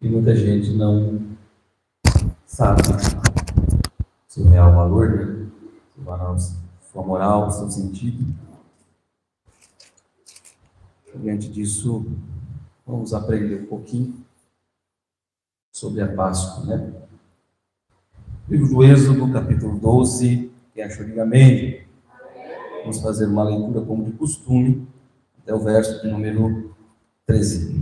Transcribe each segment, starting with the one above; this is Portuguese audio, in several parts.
E muita gente não sabe seu real valor, né? Sua moral, seu sentido. Diante disso, vamos aprender um pouquinho sobre a Páscoa, né? Livro do Êxodo, capítulo 12, quem achou, diga amém. Vamos fazer uma leitura como de costume, até o verso de número 13.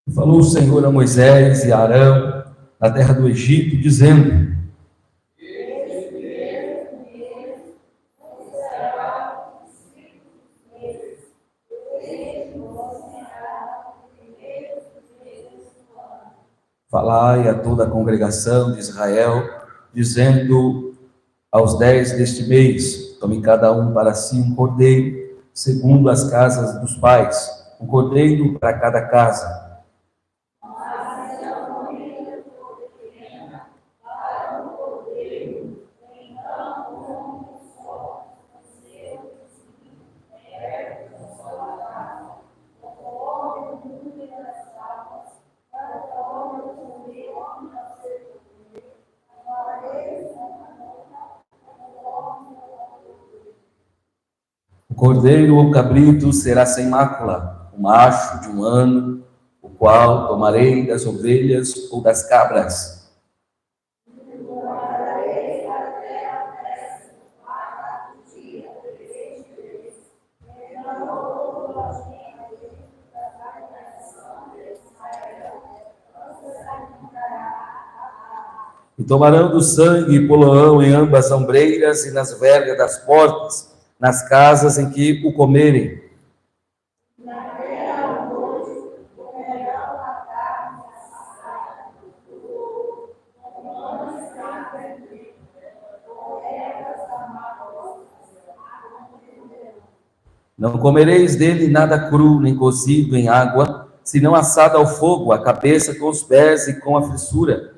E falou o Senhor a Moisés e a Arão na terra do Egito, dizendo: falai a toda a congregação de Israel, dizendo: aos 10 deste mês, tome cada um para si um cordeiro, segundo as casas dos pais, um cordeiro para cada casa. O cordeiro ou cabrito será sem mácula, o macho de 1 ano, o qual tomarei das ovelhas ou das cabras. E tomarão do sangue e poloão em ambas as ombreiras e nas vergas das portas, nas casas em que o comerem. Não comereis dele nada cru, nem cozido em água, senão assado ao fogo, a cabeça com os pés e com a fissura.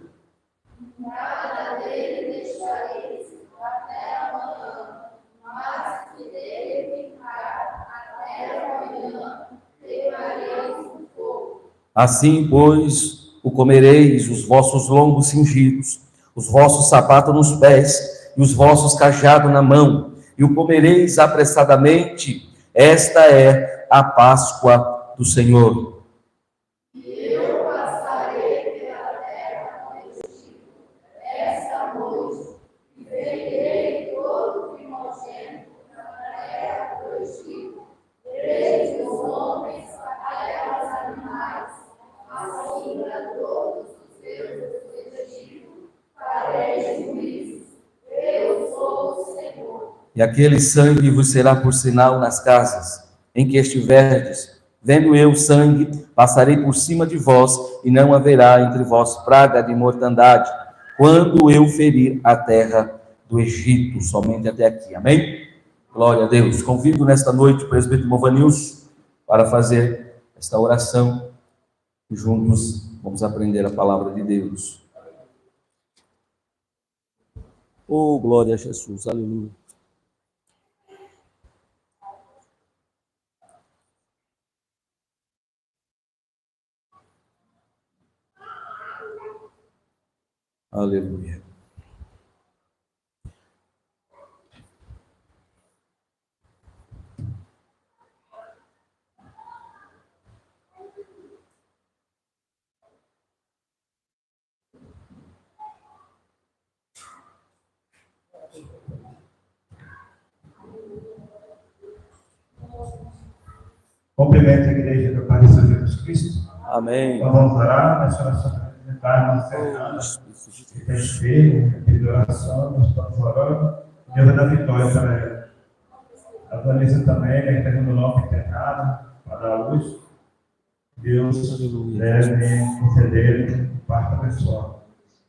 Nada dele deixareis até amanhã, mas que dele ficar até amanhã, queimareis no fogo. Assim, pois, o comereis, os vossos lombos cingidos, os vossos sapatos nos pés, e os vossos cajados na mão, e o comereis apressadamente. Esta é a Páscoa do Senhor. Eu passarei pela terra do Egito esta noite, e ferirei todo primogênito na terra do Egito, desde os homens até os animais, assim a todos os deuses do Egito, farei juízo. Eu sou o Senhor. E aquele sangue vos será por sinal nas casas em que estiverdes. Vendo eu sangue, passarei por cima de vós, e não haverá entre vós praga de mortandade, quando eu ferir a terra do Egito. Somente até aqui. Amém? Glória a Deus. Convido nesta noite o presbítero Movanilson para fazer esta oração. E juntos vamos aprender a palavra de Deus. Oh, glória a Jesus. Aleluia. Aleluia. Cumprimento a igreja do Pai do Senhor Jesus Cristo. Amém. Vamos orar, nessa oração apresentar nossa semana. Que tem feito, pedir oração, nós estamos orando. Deus vai dar vitória para ela. A Vanessa também, né, está no nome internada, para dar a luz. Deus deve conceder parte pessoal.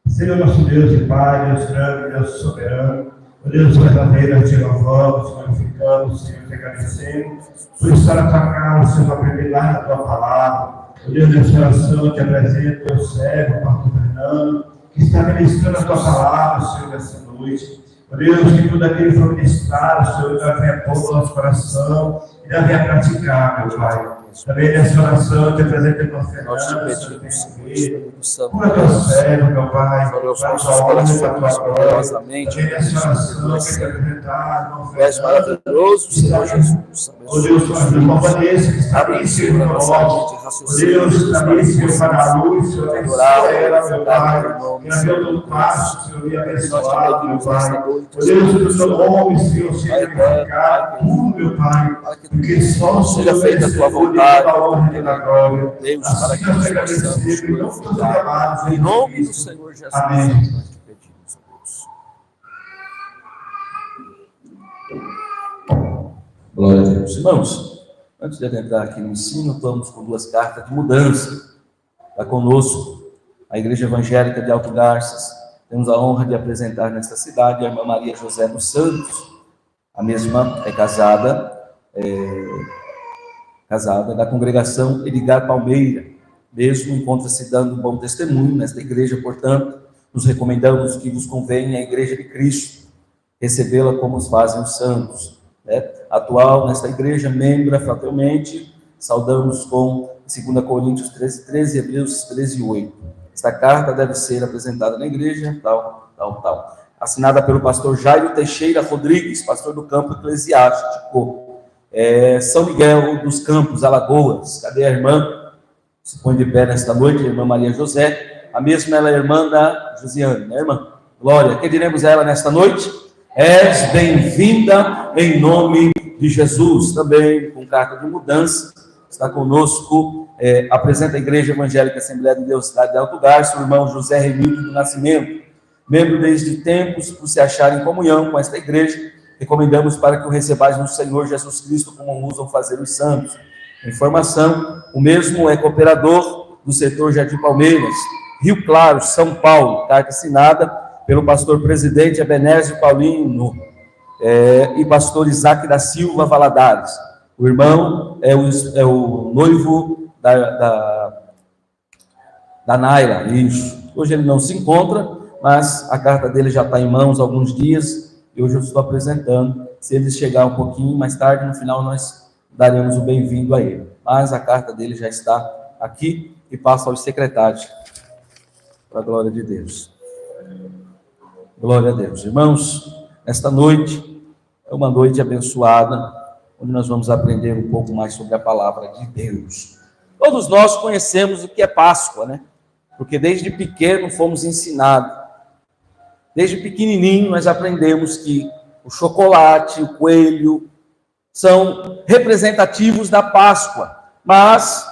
Senhor nosso Deus e Pai, Deus grande, Deus soberano, o Deus verdadeiro, te louvamos, glorificamos, Senhor, te agradecemos por estar na tua casa, Senhor, aprender lá na tua palavra. O Deus dessa oração, te apresento o teu servo, o pastor Fernando, que está ministrando a tua palavra, Senhor, nessa noite. O Deus, que tudo aquilo foi ministrado, Senhor, ainda venha pôr no nosso coração, ainda venha praticar, meu Pai. Também nessa oração, te apresento a Nós te Fernanda, pedimos, Senhor, Espírito Santo, cura teu servo, meu Pai, para os para nossos a honra corações da tua glória. poderosamente, Também nessa oração, que te apresentar, irmão Tu és Fernando, maravilhoso, Senhor Jesus. ó Deus, para o irmão Vanessa, que está Abre, ali, Senhor, Senhor, a nossa mente de ó raciocínio, Deus, está ali, Senhor, para a luz, Senhor, adorar, ela, meu Pai, nome, que havia todo passo, Senhor, e nós te abençoado, meu pedimos nesta Pai. noite, Ó Deus, que o teu nome, Senhor, seja Pai glorificado, tudo, meu Pai, para que porque só o seja Senhor feita a tua merecedor de vontade, toda a honra e da glória. Deus, para Assim que nós nós te possamos agradecemos, em nome de todos os amados, em nome do Senhor Jesus, Amém. nós te pedimos, ó Deus. Glória a Deus. Irmãos, antes de adentrar aqui no ensino, estamos com duas cartas de mudança. Está conosco a Igreja Evangélica de Alto Garças. Temos a honra de apresentar nesta cidade a irmã Maria José dos Santos. A mesma é casada da congregação Edgar Palmeira. Mesmo encontra-se dando um bom testemunho nesta igreja, portanto, nos recomendamos que vos convenha a Igreja de Cristo, recebê-la como os fazem os santos. Atual nesta igreja, membra fratermente, saudamos com 2 Coríntios 13, Hebreus 13:8. Esta carta deve ser apresentada na igreja, tal. Assinada pelo pastor Jairo Teixeira Rodrigues, pastor do campo eclesiástico, São Miguel dos Campos, Alagoas. Cadê a irmã? Se põe de pé nesta noite, a irmã Maria José. A mesma ela é irmã da Josiane, né, irmã? Glória. Que diremos a ela nesta noite? És bem-vinda em nome de Jesus. Também com carta de mudança, está conosco, apresenta a Igreja Evangélica Assembleia de Deus, cidade de Alto Garças, o irmão José Remildo do Nascimento, membro desde tempos, por se achar em comunhão com esta igreja, recomendamos para que o recebais no Senhor Jesus Cristo, como usam fazer os santos. Informação, o mesmo é cooperador do setor Jardim Palmeiras, Rio Claro, São Paulo, carta assinada pelo pastor presidente Ebenésio Paulino e pastor Isaac da Silva Valadares. O irmão é o noivo da Naira, isso. Hoje ele não se encontra, mas a carta dele já está em mãos há alguns dias, e hoje eu estou apresentando. Se ele chegar um pouquinho mais tarde, no final nós daremos o bem-vindo a ele. Mas a carta dele já está aqui e passa aos secretários. Para a glória de Deus. Glória a Deus. Irmãos, esta noite é uma noite abençoada, onde nós vamos aprender um pouco mais sobre a palavra de Deus. Todos nós conhecemos o que é Páscoa, né? Porque desde pequeno fomos ensinados. Desde pequenininho nós aprendemos que o chocolate, o coelho, são representativos da Páscoa, mas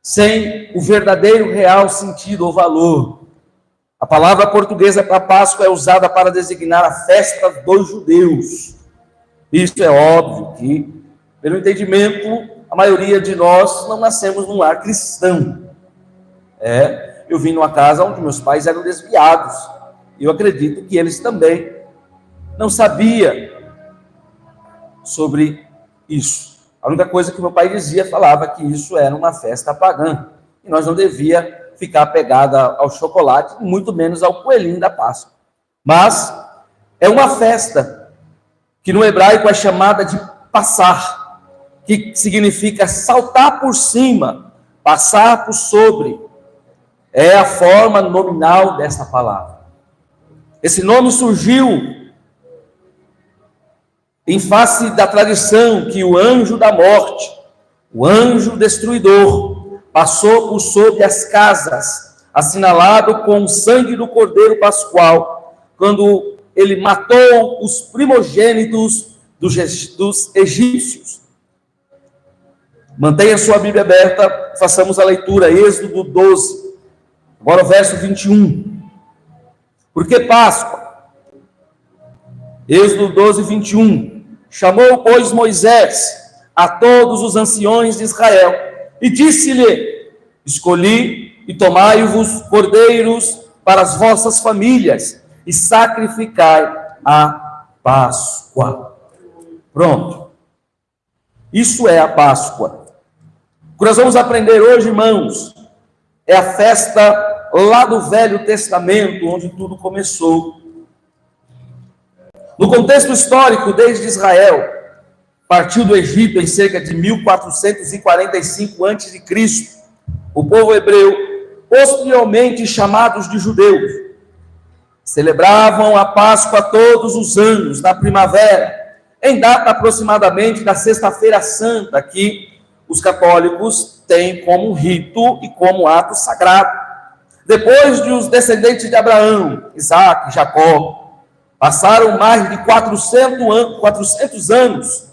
sem o verdadeiro, real sentido ou valor. A palavra portuguesa para Páscoa é usada para designar a festa dos judeus. Isso é óbvio que, pelo entendimento, a maioria de nós não nascemos num lar cristão. Eu vim numa casa onde meus pais eram desviados. E eu acredito que eles também não sabiam sobre isso. A única coisa que meu pai falava que isso era uma festa pagã. E nós não devíamos ficar apegada ao chocolate, muito menos ao coelhinho da Páscoa. Mas é uma festa que no hebraico é chamada de passar, que significa saltar por cima, passar por sobre. É a forma nominal dessa palavra. Esse nome surgiu em face da tradição que o anjo da morte, o anjo destruidor, passou por sobre as casas, assinalado com o sangue do Cordeiro Pascual, quando ele matou os primogênitos dos egípcios. Mantenha sua Bíblia aberta, façamos a leitura, Êxodo 12, agora o verso 21. Por que Páscoa? Êxodo 12, 21. Chamou, pois, Moisés a todos os anciões de Israel e disse-lhe: escolhi e tomai-vos cordeiros para as vossas famílias e sacrificai a Páscoa. Pronto. Isso é a Páscoa. O que nós vamos aprender hoje, irmãos, é a festa lá do Velho Testamento, onde tudo começou. No contexto histórico, desde Israel, partiu do Egito em cerca de 1445 a.C., o povo hebreu, posteriormente chamados de judeus, celebravam a Páscoa todos os anos, na primavera, em data aproximadamente da Sexta-feira Santa, que os católicos têm como rito e como ato sagrado. Depois de os descendentes de Abraão, Isaac e Jacó, passaram mais de 400 anos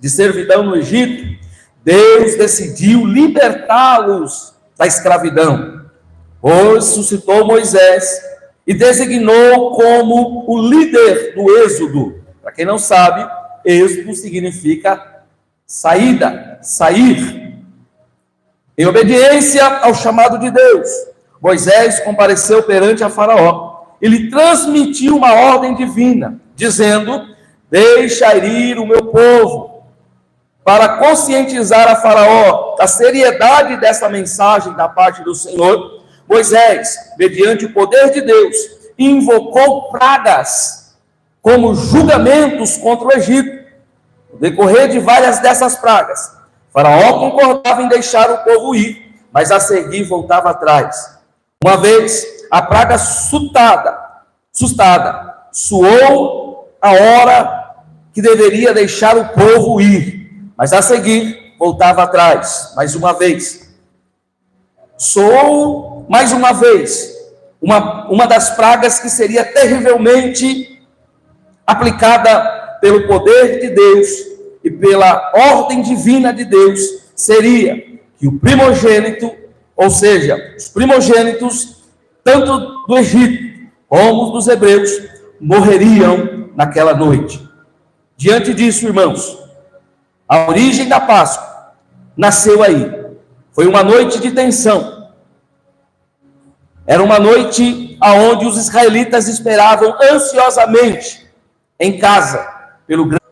de servidão no Egito, Deus decidiu libertá-los da escravidão, pois suscitou Moisés e designou como o líder do êxodo. Para quem não sabe, êxodo significa saída, sair. Em obediência ao chamado de Deus, Moisés compareceu perante a Faraó e lhe transmitiu uma ordem divina, dizendo: deixa ir o meu povo. Para conscientizar a Faraó da seriedade dessa mensagem da parte do Senhor, Moisés, mediante o poder de Deus, invocou pragas como julgamentos contra o Egito. No decorrer de várias dessas pragas, Faraó concordava em deixar o povo ir, mas a seguir voltava atrás. Uma vez, a praga assustada, soou a hora que deveria deixar o povo ir, mas a seguir voltava atrás. Mais uma vez, soou mais uma vez uma das pragas que seria terrivelmente aplicada pelo poder de Deus e pela ordem divina de Deus, seria que o primogênito, ou seja, os primogênitos, tanto do Egito como dos hebreus, morreriam naquela noite. Diante disso, irmãos, a origem da Páscoa nasceu aí. Foi uma noite de tensão. Era uma noite aonde os israelitas esperavam ansiosamente em casa pelo grande.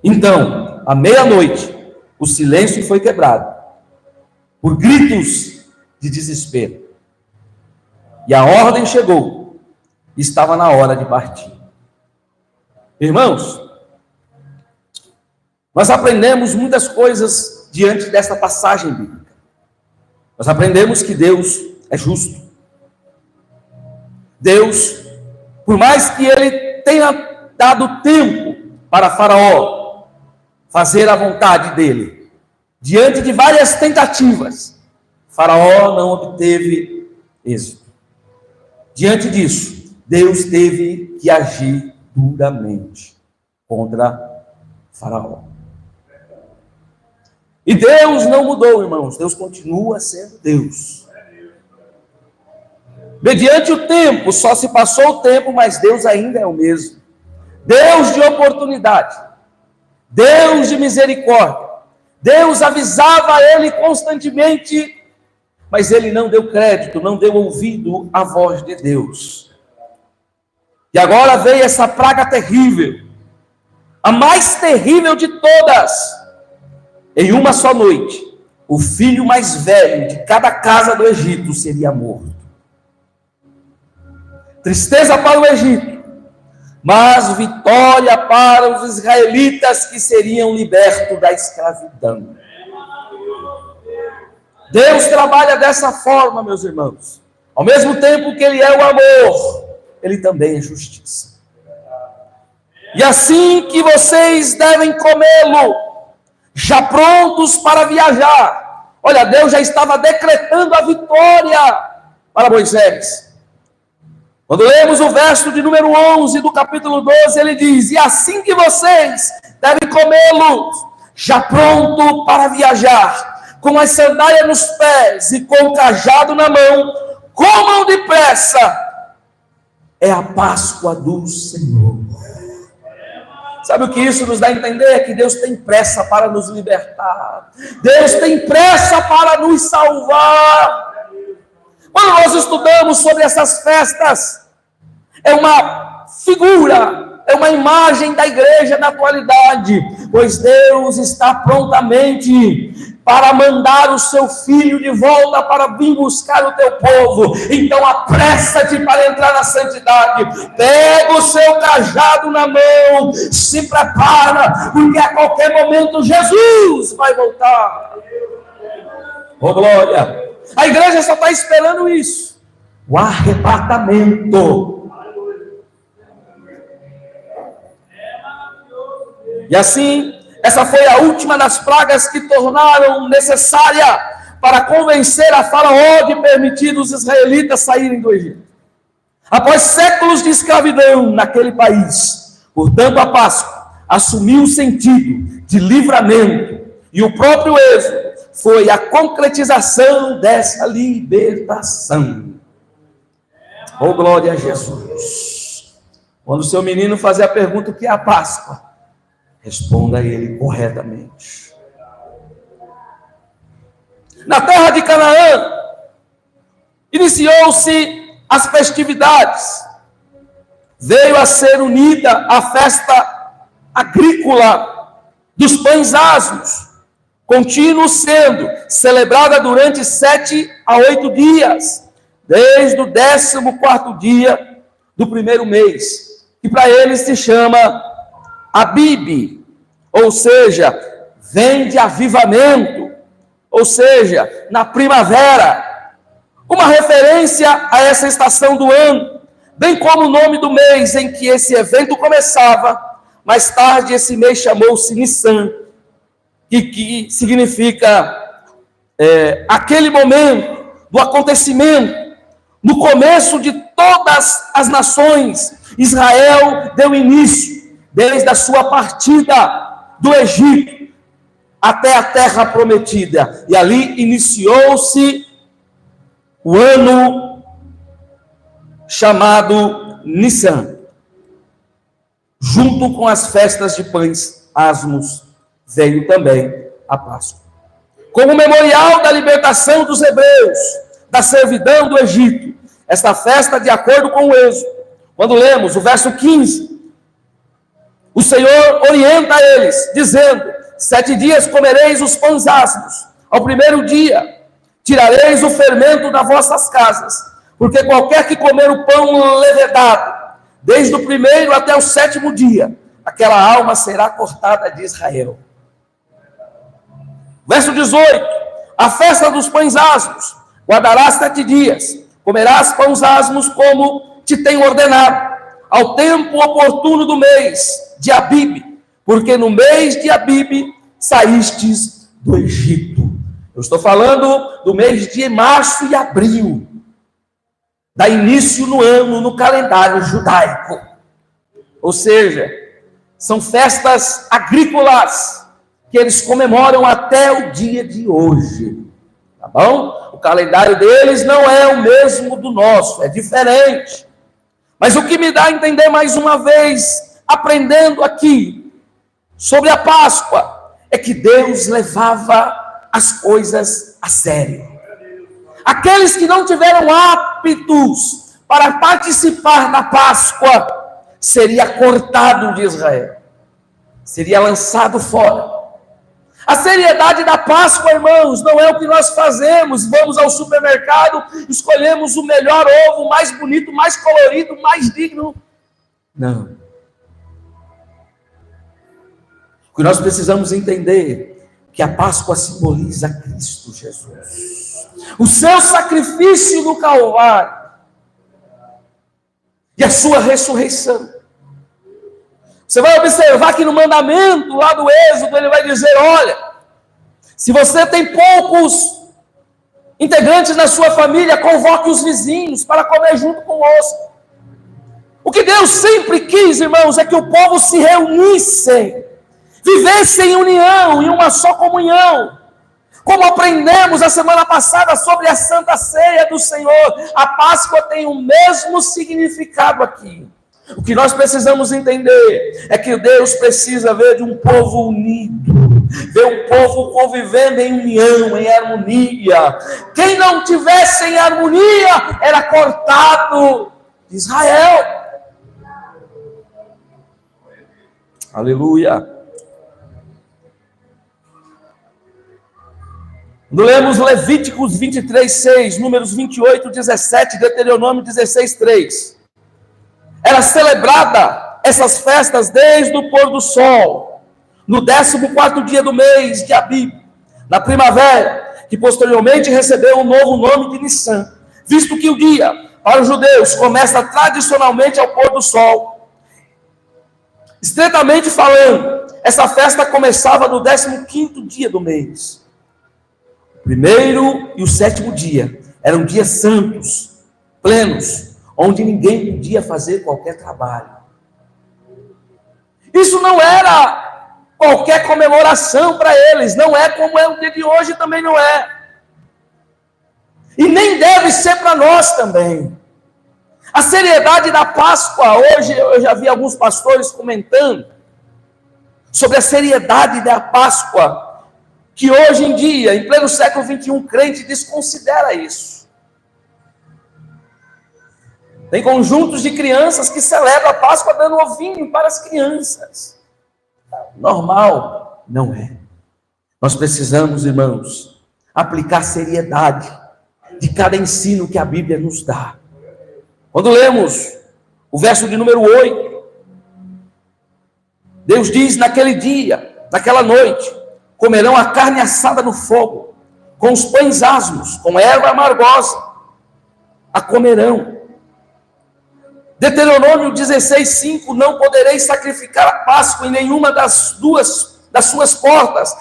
Então, à meia-noite, o silêncio foi quebrado por gritos de desespero. E a ordem chegou. Estava na hora de partir. Irmãos, nós aprendemos muitas coisas diante desta passagem bíblica. Nós aprendemos que Deus é justo. Deus, por mais que ele tenha dado tempo para Faraó fazer a vontade dele, diante de várias tentativas, Faraó não obteve êxito. Diante disso, Deus teve que agir duramente contra Faraó. E Deus não mudou, irmãos. Deus continua sendo Deus. Mediante o tempo, só se passou o tempo, mas Deus ainda é o mesmo. Deus de oportunidade. Deus de misericórdia. Deus avisava a ele constantemente, mas ele não deu crédito, não deu ouvido à voz de Deus. E agora veio essa praga terrível, a mais terrível de todas. Em uma só noite, o filho mais velho de cada casa do Egito seria morto. Tristeza para o Egito, mas vitória para os israelitas que seriam libertos da escravidão. Deus trabalha dessa forma, meus irmãos. Ao mesmo tempo que Ele é o amor, Ele também é justiça. E assim que vocês devem comê-lo, já prontos para viajar. Olha, Deus já estava decretando a vitória para Moisés. Quando lemos o verso de número 11 do capítulo 12, ele diz: e assim que vocês devem comê-lo, já pronto para viajar, com as sandálias nos pés e com o cajado na mão, comam depressa, é a Páscoa do Senhor. Sabe o que isso nos dá a entender? É que Deus tem pressa para nos libertar. Deus tem pressa para nos salvar. Quando nós estudamos sobre essas festas, é uma figura, é uma imagem da igreja na atualidade, pois Deus está prontamente para mandar o seu filho de volta para vir buscar o teu povo. Então apressa-te para entrar na santidade. Pega o seu cajado na mão, se prepara, porque a qualquer momento Jesus vai voltar. Oh glória! A igreja só está esperando isso, o arrebatamento. E assim, essa foi a última das pragas que tornaram necessária para convencer a Faraó de permitir os israelitas saírem do Egito. Após séculos de escravidão naquele país, portanto, a Páscoa assumiu o sentido de livramento, e o próprio êxodo foi a concretização dessa libertação. Oh, glória a Jesus! Quando o seu menino fazer a pergunta: o que é a Páscoa? Responda a ele corretamente. Na terra de Canaã, iniciou-se as festividades. Veio a ser unida a festa agrícola dos pães asmos, contínuo sendo celebrada durante 7 a 8 dias, desde o 14º dia do primeiro mês, que para eles se chama Abib, ou seja, vem de avivamento, ou seja, na primavera, uma referência a essa estação do ano, bem como o nome do mês em que esse evento começava. Mais tarde esse mês chamou-se Nissan, que significa aquele momento do acontecimento, no começo de todas as nações. Israel deu início desde a sua partida do Egito até a terra prometida, e ali iniciou-se o ano chamado Nissan, junto com as festas de pães asmos, veio também a Páscoa, como memorial da libertação dos hebreus, da servidão do Egito. Esta festa, de acordo com o Êxodo, quando lemos o verso 15, o Senhor orienta eles, dizendo: 7 dias comereis os pães asmos, ao primeiro dia tirareis o fermento das vossas casas, porque qualquer que comer o pão levedado, desde o primeiro até o 7º dia, aquela alma será cortada de Israel. Verso 18, a festa dos pães asmos, guardarás 7 dias, comerás pães asmos como te tenho ordenado, ao tempo oportuno do mês de Abib, porque no mês de Abib saístes do Egito. Eu estou falando do mês de março e abril, dá início no ano, no calendário judaico. Ou seja, são festas agrícolas que eles comemoram até o dia de hoje. Tá bom? O calendário deles não é o mesmo do nosso, é diferente. Mas o que me dá a entender mais uma vez, aprendendo aqui sobre a Páscoa, é que Deus levava as coisas a sério. Aqueles que não tiveram aptos para participar da Páscoa, seria cortado de Israel, seria lançado fora. A seriedade da Páscoa, irmãos, não é o que nós fazemos. Vamos ao supermercado, escolhemos o melhor ovo, mais bonito, mais colorido, mais digno. Não. O que nós precisamos entender é que a Páscoa simboliza Cristo Jesus, o seu sacrifício no Calvário e a sua ressurreição. Você vai observar que no mandamento lá do Êxodo, ele vai dizer: olha, se você tem poucos integrantes na sua família, convoque os vizinhos para comer junto conosco. O que Deus sempre quis, irmãos, é que o povo se reunisse, vivessem em união, em uma só comunhão. Como aprendemos a semana passada sobre a Santa Ceia do Senhor, a Páscoa tem o mesmo significado aqui. O que nós precisamos entender é que Deus precisa ver de um povo unido, ver um povo convivendo em união, em harmonia. Quem não tivesse em harmonia era cortado de Israel. Aleluia. Quando lemos Levíticos 23, 6, Números 28, 17, Deuteronômio 16, 3, era celebrada essas festas desde o pôr do sol, no 14º dia do mês de Abib, na primavera, que posteriormente recebeu o novo nome de Nissan, visto que o dia, para os judeus, começa tradicionalmente ao pôr do sol. Estreitamente falando, essa festa começava no 15º dia do mês. O primeiro e o 7º dia eram dias santos, plenos, onde ninguém podia fazer qualquer trabalho. Isso não era qualquer comemoração para eles, não é como é o dia de hoje, também não é. E nem deve ser para nós também. A seriedade da Páscoa, hoje eu já vi alguns pastores comentando sobre a seriedade da Páscoa, que hoje em dia, em pleno século XXI, crente desconsidera isso. Tem conjuntos de crianças que celebram a Páscoa dando ovinho para as crianças. Normal, não é. Nós precisamos, irmãos, aplicar seriedade de cada ensino que a Bíblia nos dá. Quando lemos o verso de número 8, Deus diz: naquele dia, naquela noite, comerão a carne assada no fogo, com os pães asmos, com erva amargosa, a comerão. Deuteronômio 16:5, não podereis sacrificar a Páscoa em nenhuma das suas portas,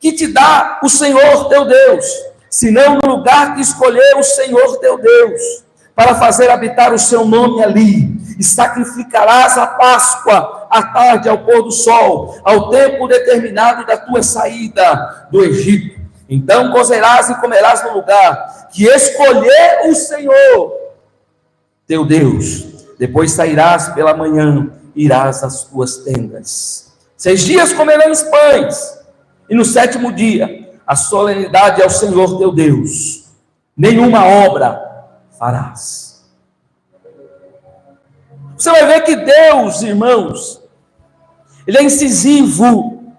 que te dá o Senhor teu Deus, senão no lugar que escolheu o Senhor teu Deus, para fazer habitar o seu nome ali, e sacrificarás a Páscoa à tarde, ao pôr do sol, ao tempo determinado da tua saída do Egito. Então cozerás e comerás no lugar que escolher o Senhor teu Deus. Depois sairás pela manhã, irás às tuas tendas. 6 dias comerás pães, e no 7º dia, a solenidade ao Senhor teu Deus. Nenhuma obra farás. Você vai ver que Deus, irmãos, Ele é incisivo,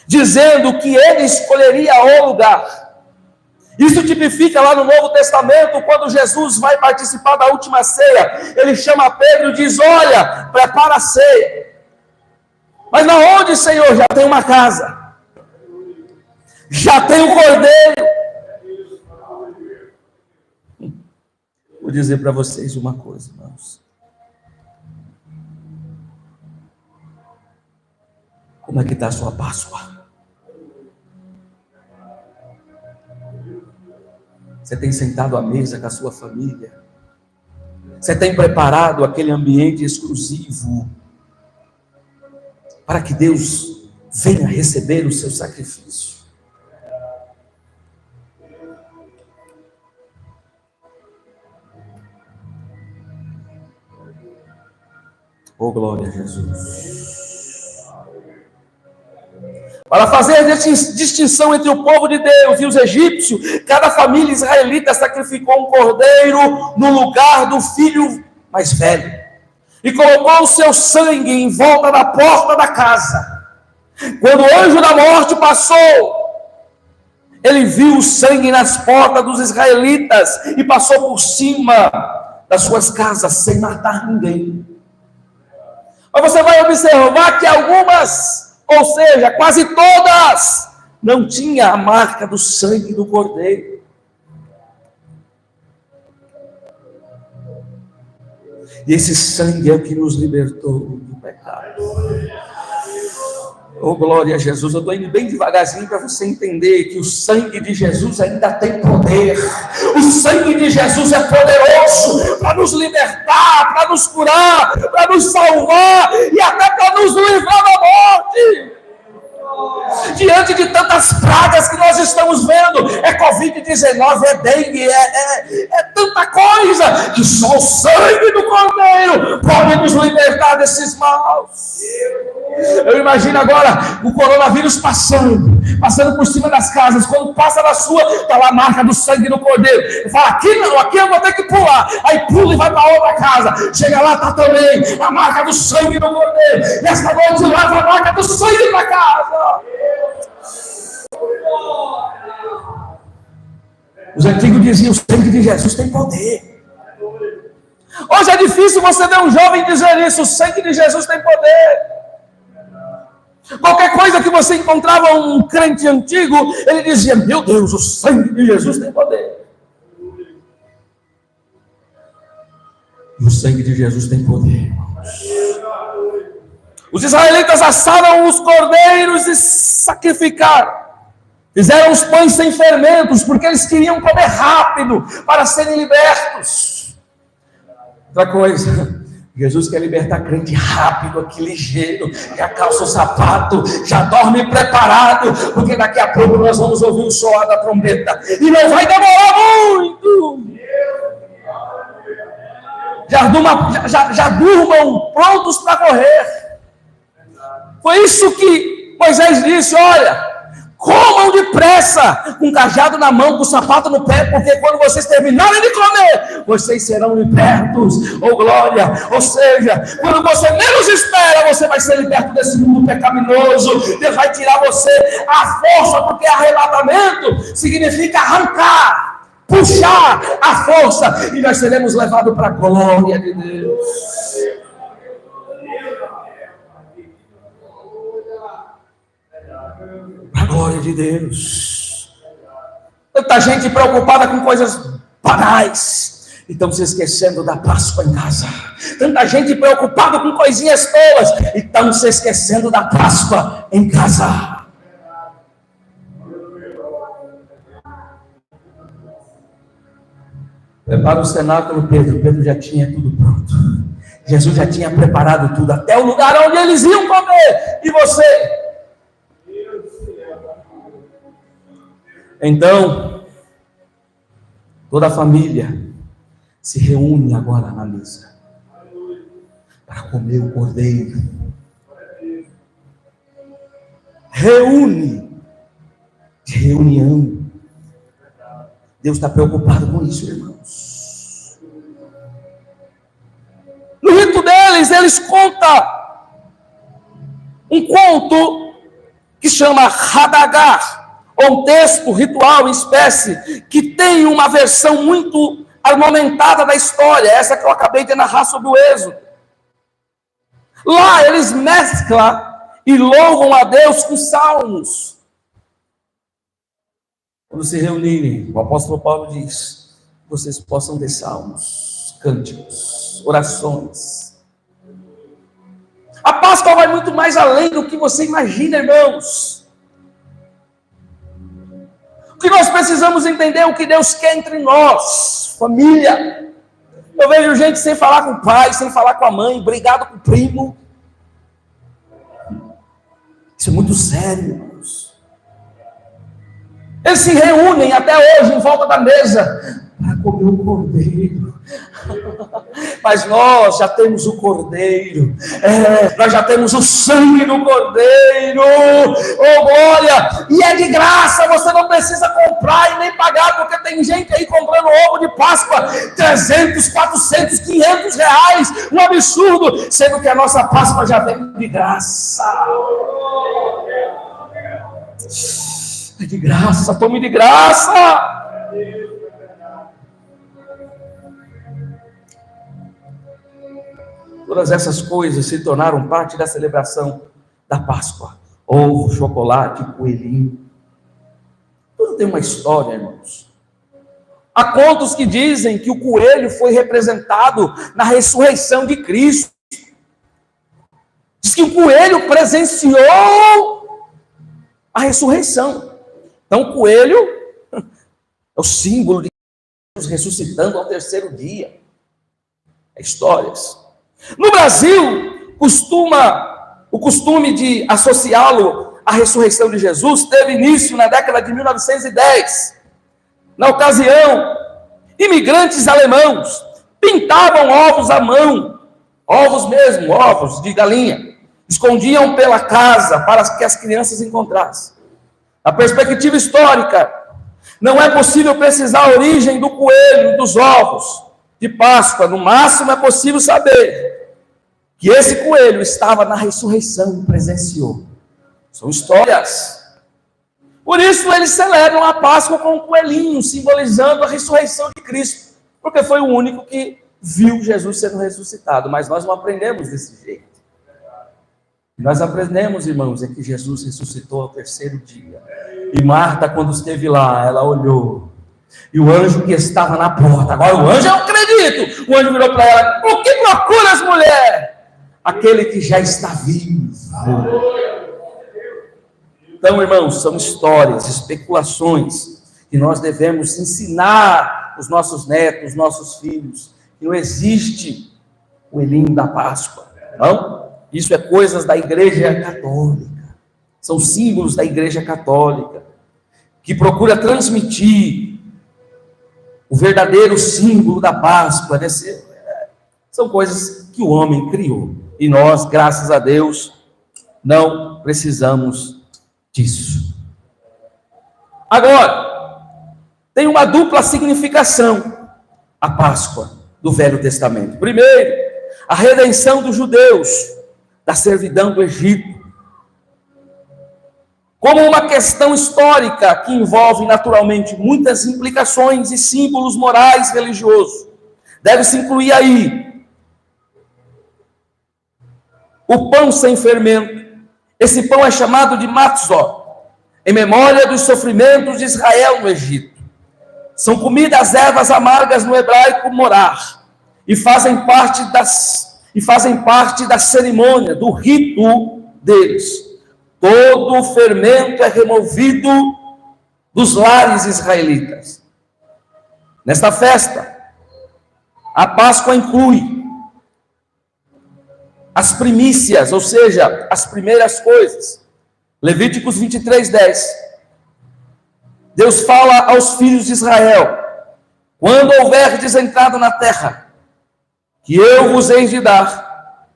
dizendo que Ele escolheria o lugar. Isso tipifica lá no Novo Testamento, quando Jesus vai participar da última ceia. Ele chama Pedro e diz: olha, prepara a ceia. Mas na onde, Senhor? Já tem uma casa, já tem um cordeiro. Vou dizer para vocês uma coisa, irmãos. Como é que está a sua Páscoa? Você tem sentado à mesa com a sua família? Você tem preparado aquele ambiente exclusivo para que Deus venha receber o seu sacrifício? Oh, glória a Jesus. Para fazer distinção entre o povo de Deus e os egípcios, cada família israelita sacrificou um cordeiro no lugar do filho mais velho, e colocou o seu sangue em volta da porta da casa. Quando o anjo da morte passou, ele viu o sangue nas portas dos israelitas e passou por cima das suas casas sem matar ninguém. Mas você vai observar que algumas, ou seja, quase todas, não tinha a marca do sangue do cordeiro. E esse sangue é o que nos libertou do pecado. Oh, glória a Jesus. Eu estou indo bem devagarzinho para você entender que o sangue de Jesus ainda tem poder. O sangue de Jesus é poderoso para nos libertar, para nos curar, para nos salvar e até para nos livrar da morte. Diante de tantas pragas que nós estamos vendo, é Covid-19, é dengue, é tanta coisa, que só o sangue do Cordeiro pode nos libertar desses maus. Eu imagino agora o coronavírus passando por cima das casas. Quando passa na sua, está lá a marca do sangue do Cordeiro. Eu falo: aqui não, aqui eu vou ter que pular. Aí pula e vai para outra casa. Chega lá, está também a marca do sangue do Cordeiro. Nesta noite leva a marca do sangue para casa. Os antigos diziam: o sangue de Jesus tem poder. Hoje é difícil você ver um jovem dizer isso: o sangue de Jesus tem poder. Qualquer coisa que você encontrava um crente antigo, ele dizia: meu Deus, o sangue de Jesus tem poder. E o sangue de Jesus tem poder, irmãos. Os israelitas assaram os cordeiros e sacrificaram. Fizeram os pães sem fermentos, porque eles queriam comer rápido para serem libertos. Outra coisa, Jesus quer libertar crente rápido, aqui ligeiro, já calça o sapato, já dorme preparado, porque daqui a pouco nós vamos ouvir o soar da trombeta, e não vai demorar muito. Já durmam prontos para correr. Foi isso que Moisés disse: olha, comam depressa, com o cajado na mão, com o sapato no pé, porque quando vocês terminarem de comer, vocês serão libertos, ou glória. Ou seja, quando você menos espera, você vai ser liberto desse mundo pecaminoso. Deus vai tirar você a força, porque arrebatamento significa arrancar, puxar a força, e nós seremos levados para a glória de Deus. A glória de Deus. Tanta gente preocupada com coisas banais e estão se esquecendo da Páscoa em casa. Tanta gente preocupada com coisinhas tolas e estão se esquecendo da Páscoa em casa. Prepara o cenáculo, Pedro. Pedro já tinha tudo pronto. Jesus já tinha preparado tudo, até o lugar onde eles iam comer. E você? Então, toda a família se reúne agora na mesa para comer o cordeiro. Reúne, de reunião. Deus está preocupado com isso, irmãos. No rito deles, eles contam um conto que chama Hadagar, ou um texto ritual em espécie, que tem uma versão muito ornamentada da história, essa que eu acabei de narrar sobre o Êxodo. Lá eles mesclam e louvam a Deus com salmos. Quando se reunirem, o apóstolo Paulo diz: vocês possam ter salmos, cânticos, orações. A Páscoa vai muito mais além do que você imagina, irmãos. O que nós precisamos entender é o que Deus quer entre nós, família. Eu vejo gente sem falar com o pai, sem falar com a mãe, brigado com o primo. Isso é muito sério, irmãos. Eles se reúnem até hoje em volta da mesa para comer o cordeiro. Mas nós já temos o cordeiro, nós já temos o sangue do cordeiro, oh glória, e é de graça, você não precisa comprar e nem pagar, porque tem gente aí comprando ovo de Páscoa, 300, 400, 500 reais, um absurdo, sendo que a nossa Páscoa já vem de graça. É de graça, tome de graça. Todas essas coisas se tornaram parte da celebração da Páscoa. Ovo, chocolate, coelhinho. Tudo tem uma história, irmãos. Há contos que dizem que o coelho foi representado na ressurreição de Cristo. Diz que o coelho presenciou a ressurreição. Então o coelho é o símbolo de Jesus ressuscitando ao terceiro dia. É histórias. No Brasil, o costume de associá-lo à ressurreição de Jesus teve início na década de 1910. Na ocasião, imigrantes alemãos pintavam ovos à mão, ovos mesmo, ovos de galinha, escondiam pela casa para que as crianças encontrassem. Na perspectiva histórica, não é possível precisar a origem do coelho, dos ovos de Páscoa. No máximo é possível saber que esse coelho estava na ressurreição, presenciou. São histórias. Por isso eles celebram a Páscoa com um coelhinho, simbolizando a ressurreição de Cristo, porque foi o único que viu Jesus sendo ressuscitado. Mas nós não aprendemos desse jeito. Nós aprendemos, irmãos, é que Jesus ressuscitou ao terceiro dia. E Marta, quando esteve lá, ela olhou. E o anjo que estava na porta, agora o anjo, eu acredito, o anjo virou para ela: o que procuras, mulher? Aquele que já está vivo. Então, irmãos, são histórias, especulações, que nós devemos ensinar os nossos netos, os nossos filhos, que não existe o coelhinho da Páscoa, não? Isso é coisas da Igreja Católica, são símbolos da Igreja Católica, que procura transmitir o verdadeiro símbolo da Páscoa. São coisas que o homem criou, e nós, graças a Deus, não precisamos disso. Agora, tem uma dupla significação a Páscoa do Velho Testamento. Primeiro, a redenção dos judeus da servidão do Egito, como uma questão histórica que envolve naturalmente muitas implicações e símbolos morais religiosos. Deve-se incluir aí o pão sem fermento. Esse pão é chamado de matzó, em memória dos sofrimentos de Israel no Egito. São comidas ervas amargas no hebraico morar, e fazem parte da cerimônia, do rito deles. Todo o fermento é removido dos lares israelitas. Nesta festa, a Páscoa inclui as primícias, ou seja, as primeiras coisas. Levíticos 23:10. Deus fala aos filhos de Israel: quando houverdes entrado na terra, que eu vos hei de dar,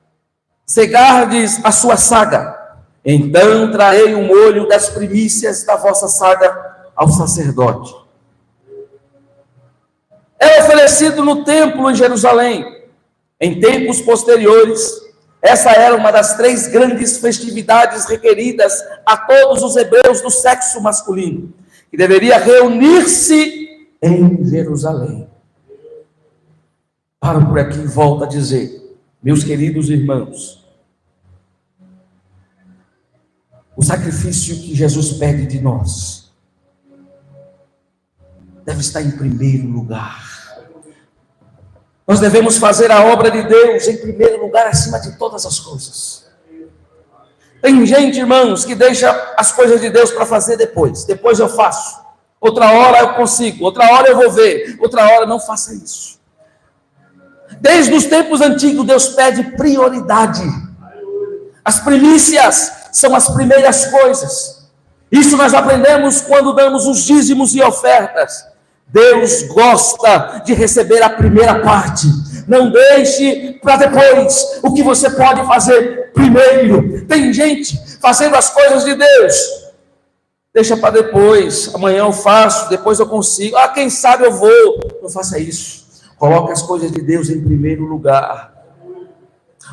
cegardes a sua saga, então trarei o molho das primícias da vossa saga ao sacerdote. É oferecido no templo em Jerusalém. Em tempos posteriores, essa era uma das 3 grandes festividades requeridas a todos os hebreus do sexo masculino, que deveria reunir-se em Jerusalém. Paro por aqui e volto a dizer, meus queridos irmãos, o sacrifício que Jesus pede de nós deve estar em primeiro lugar. Nós devemos fazer a obra de Deus em primeiro lugar, acima de todas as coisas. Tem gente, irmãos, que deixa as coisas de Deus para fazer depois. Depois eu faço. Outra hora eu consigo. Outra hora eu vou ver. Outra hora não faça isso. Desde os tempos antigos, Deus pede prioridade. As primícias são as primeiras coisas. Isso nós aprendemos quando damos os dízimos e ofertas. Deus gosta de receber a primeira parte. Não deixe para depois o que você pode fazer primeiro. Tem gente fazendo as coisas de Deus, deixa para depois. Amanhã eu faço, depois eu consigo. Quem sabe eu vou. Não faça isso. Coloque as coisas de Deus em primeiro lugar.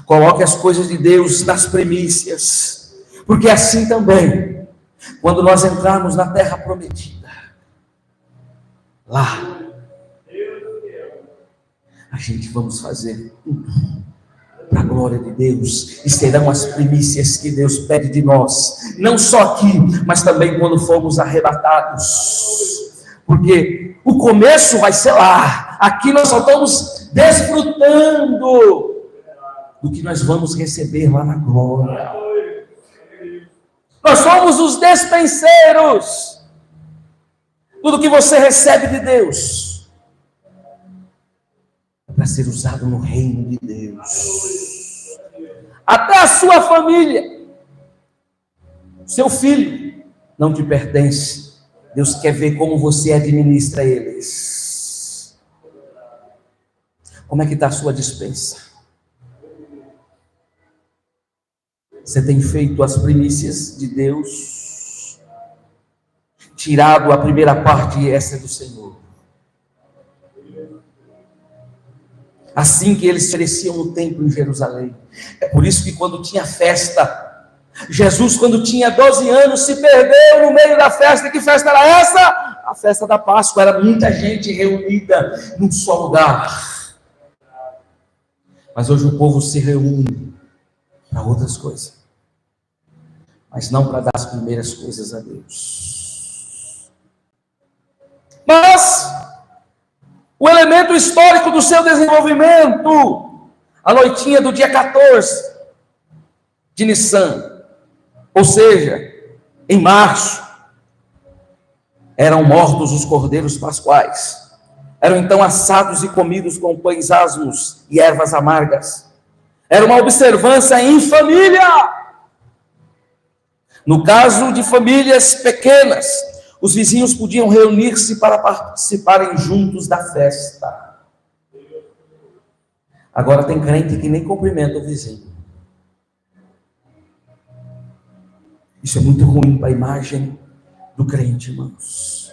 Coloque as coisas de Deus nas primícias. Porque assim também, quando nós entrarmos na terra prometida, lá, a gente vamos fazer tudo para a glória de Deus, e serão as primícias que Deus pede de nós, não só aqui, mas também quando formos arrebatados, porque o começo vai ser lá, aqui nós só estamos desfrutando do que nós vamos receber lá na glória. Nós somos os despenseiros. Tudo que você recebe de Deus é para ser usado no reino de Deus. Até a sua família, seu filho, não te pertence. Deus quer ver como você administra eles. Como é que está a sua despensa? Você tem feito as primícias de Deus? Tirado a primeira parte, e essa é do Senhor. Assim que eles ofereciam no templo em Jerusalém. É por isso que quando tinha festa, Jesus, quando tinha 12 anos, se perdeu no meio da festa. Que festa era essa? A festa da Páscoa. Era muita gente reunida num só lugar. Mas hoje o povo se reúne para outras coisas, mas não para dar as primeiras coisas a Deus. Mas o elemento histórico do seu desenvolvimento, a noitinha do dia 14 de Nissan, ou seja, em março, eram mortos os cordeiros pascuais. Eram então assados e comidos com pães asmos e ervas amargas. Era uma observância em família. No caso de famílias pequenas, os vizinhos podiam reunir-se para participarem juntos da festa. Agora tem crente que nem cumprimenta o vizinho. Isso é muito ruim para a imagem do crente, irmãos.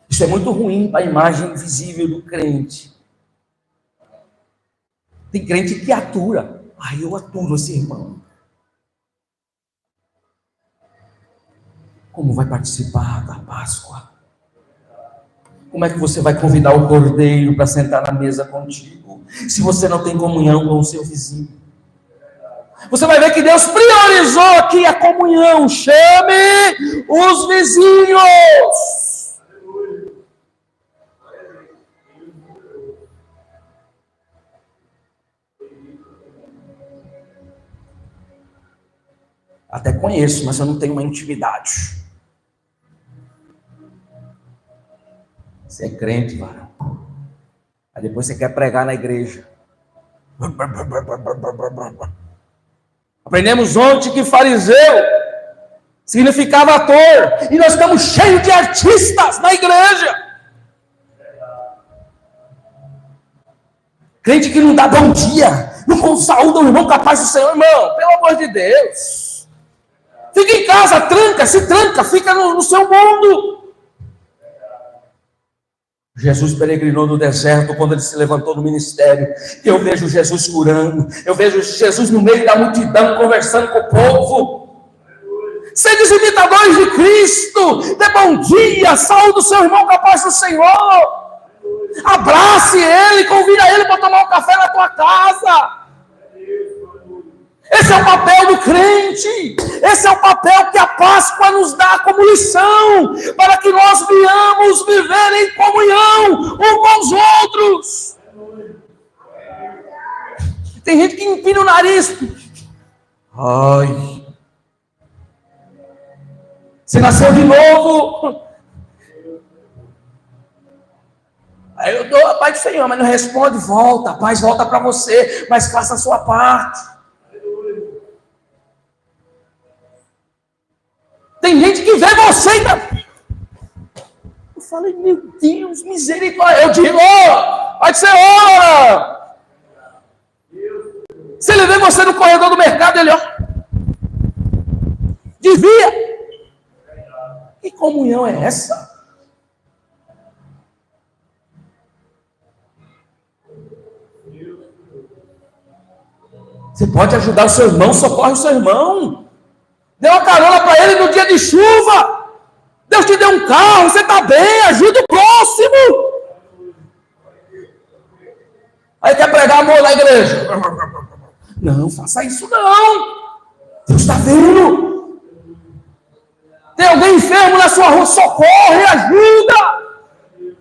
Isso é muito ruim para a imagem visível do crente. Tem crente que atura. Eu aturo esse irmão. Como vai participar da Páscoa? Como é que você vai convidar o cordeiro para sentar na mesa contigo, se você não tem comunhão com o seu vizinho? Você vai ver que Deus priorizou aqui a comunhão. Chame os vizinhos. Até conheço, mas eu não tenho uma intimidade. Você é crente, varão. Aí depois você quer pregar na igreja. Aprendemos ontem que fariseu significava ator. E nós estamos cheios de artistas na igreja. Crente que não dá bom dia, não saúda o irmão capaz do Senhor. Irmão, pelo amor de Deus. Fica em casa, se tranca, fica no seu mundo. Jesus peregrinou no deserto quando ele se levantou no ministério. Eu vejo Jesus curando, eu vejo Jesus no meio da multidão conversando com o povo. Sede imitadores de Cristo, dê bom dia, saúde o seu irmão capaz do Senhor. Abrace ele, convida ele para tomar um café na tua casa. Esse é o papel do crente. Esse é o papel que a Páscoa nos dá como lição, para que nós venhamos viver em comunhão uns com os outros. Tem gente que empina o nariz. Você nasceu de novo. Aí eu dou a paz do Senhor, mas não responde, volta. A paz volta para você, mas faça a sua parte. Tem gente que vê você ainda. Eu falei, meu Deus, misericórdia. Eu digo, vai que você ora. Se ele vê você no corredor do mercado, ele desvia. Que comunhão é essa? Você pode ajudar o seu irmão, socorre o seu irmão. Deu uma carona para ele no dia de chuva. Deus te deu um carro, você está bem, ajuda o próximo. Aí quer pregar amor na igreja. Não, faça isso não. Deus está vendo. Tem alguém enfermo na sua rua, socorre, ajuda.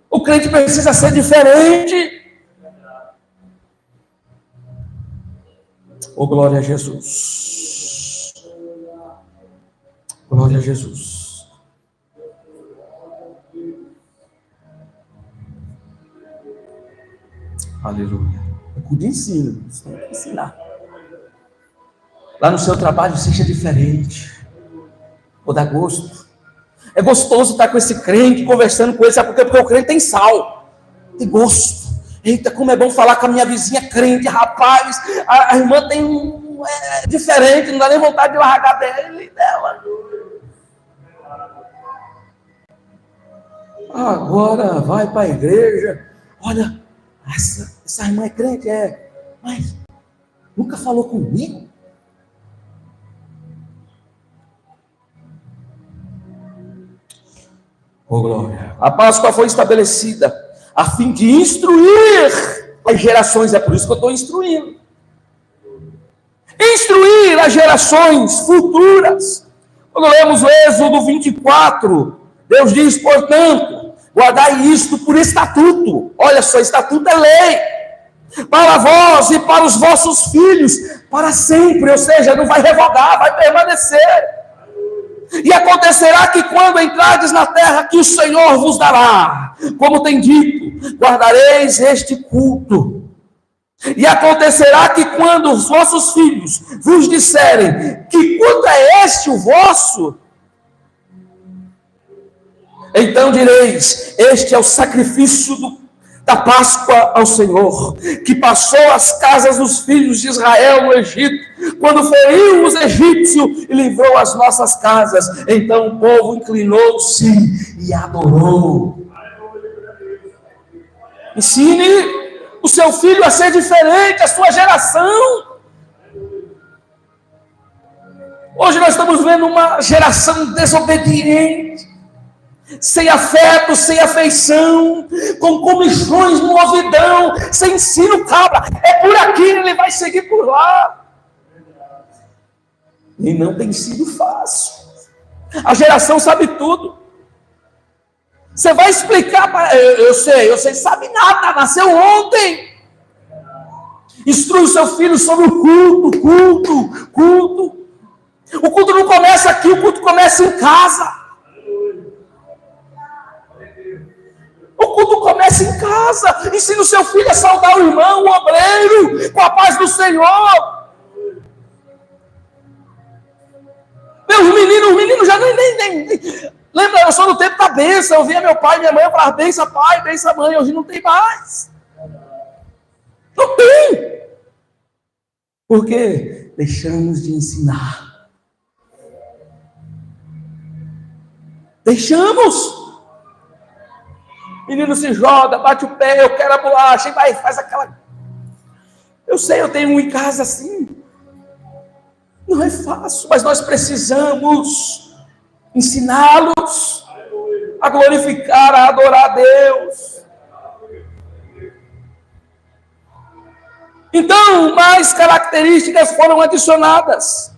O crente precisa ser diferente. Oh, glória a Jesus. Glória a Jesus. Aleluia. É cuide ensino. Você tem que ensinar. Lá no seu trabalho, seja diferente. Vou dar gosto. É gostoso estar com esse crente, conversando com ele. Sabe por quê? Porque o crente tem sal. Tem gosto. Eita, como é bom falar com a minha vizinha crente, rapaz. A irmã tem diferente, não dá nem vontade de largar dela. Agora vai para a igreja. Olha, essa irmã é crente, mas Nunca falou comigo? Oh, glória. A Páscoa foi estabelecida a fim de instruir as gerações. É por isso que eu estou instruindo. Instruir as gerações futuras. Quando lemos o Êxodo 24, Deus diz, portanto, guardai isto por estatuto. Olha só, estatuto é lei. Para vós e para os vossos filhos, para sempre. Ou seja, não vai revogar, vai permanecer. E acontecerá que quando entrardes na terra que o Senhor vos dará, como tem dito, guardareis este culto. E acontecerá que quando os vossos filhos vos disserem que quando é este o vosso, então direis, este é o sacrifício da Páscoa ao Senhor, que passou as casas dos filhos de Israel no Egito, quando feriu os egípcios e livrou as nossas casas. Então o povo inclinou-se e adorou. Ensine o seu filho a ser diferente, a sua geração. Hoje nós estamos vendo uma geração desobediente, sem afeto, sem afeição, com comichões no ouvidão, sem ensino, cabra, é por aqui, ele vai seguir por lá. E não tem sido fácil. A geração sabe tudo. Você vai explicar para... Eu sei, sabe nada, nasceu ontem. Instrui o seu filho sobre o culto. O culto não começa aqui, o culto começa em casa. O culto começa em casa. Ensina o seu filho a saudar o irmão, o obreiro, com a paz do Senhor. Os meninos já nem. Lembra, eu sou no tempo da bênção. Eu via meu pai e minha mãe, eu falava, benção pai, benção mãe. Hoje não tem mais. Não tem. Por quê? Deixamos de ensinar. Deixamos. Menino se joga, bate o pé, eu quero a bolacha, e vai, faz aquela... Eu sei, eu tenho um em casa assim. Não é fácil, mas nós precisamos ensiná-los a glorificar, a adorar a Deus. Então, mais características foram adicionadas.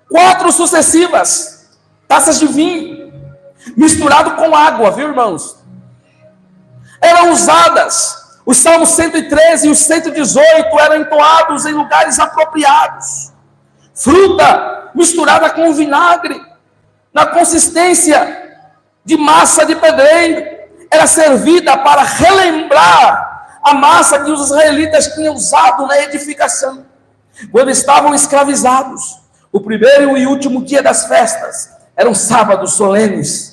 4 sucessivas taças de vinho, misturado com água, viu, irmãos? Eram usadas. Os Salmos 113 e os 118 eram entoados em lugares apropriados. Fruta misturada com vinagre, na consistência de massa de pedreiro, era servida para relembrar a massa que os israelitas tinham usado na edificação, quando estavam escravizados. O primeiro e último dia das festas eram sábados solenes.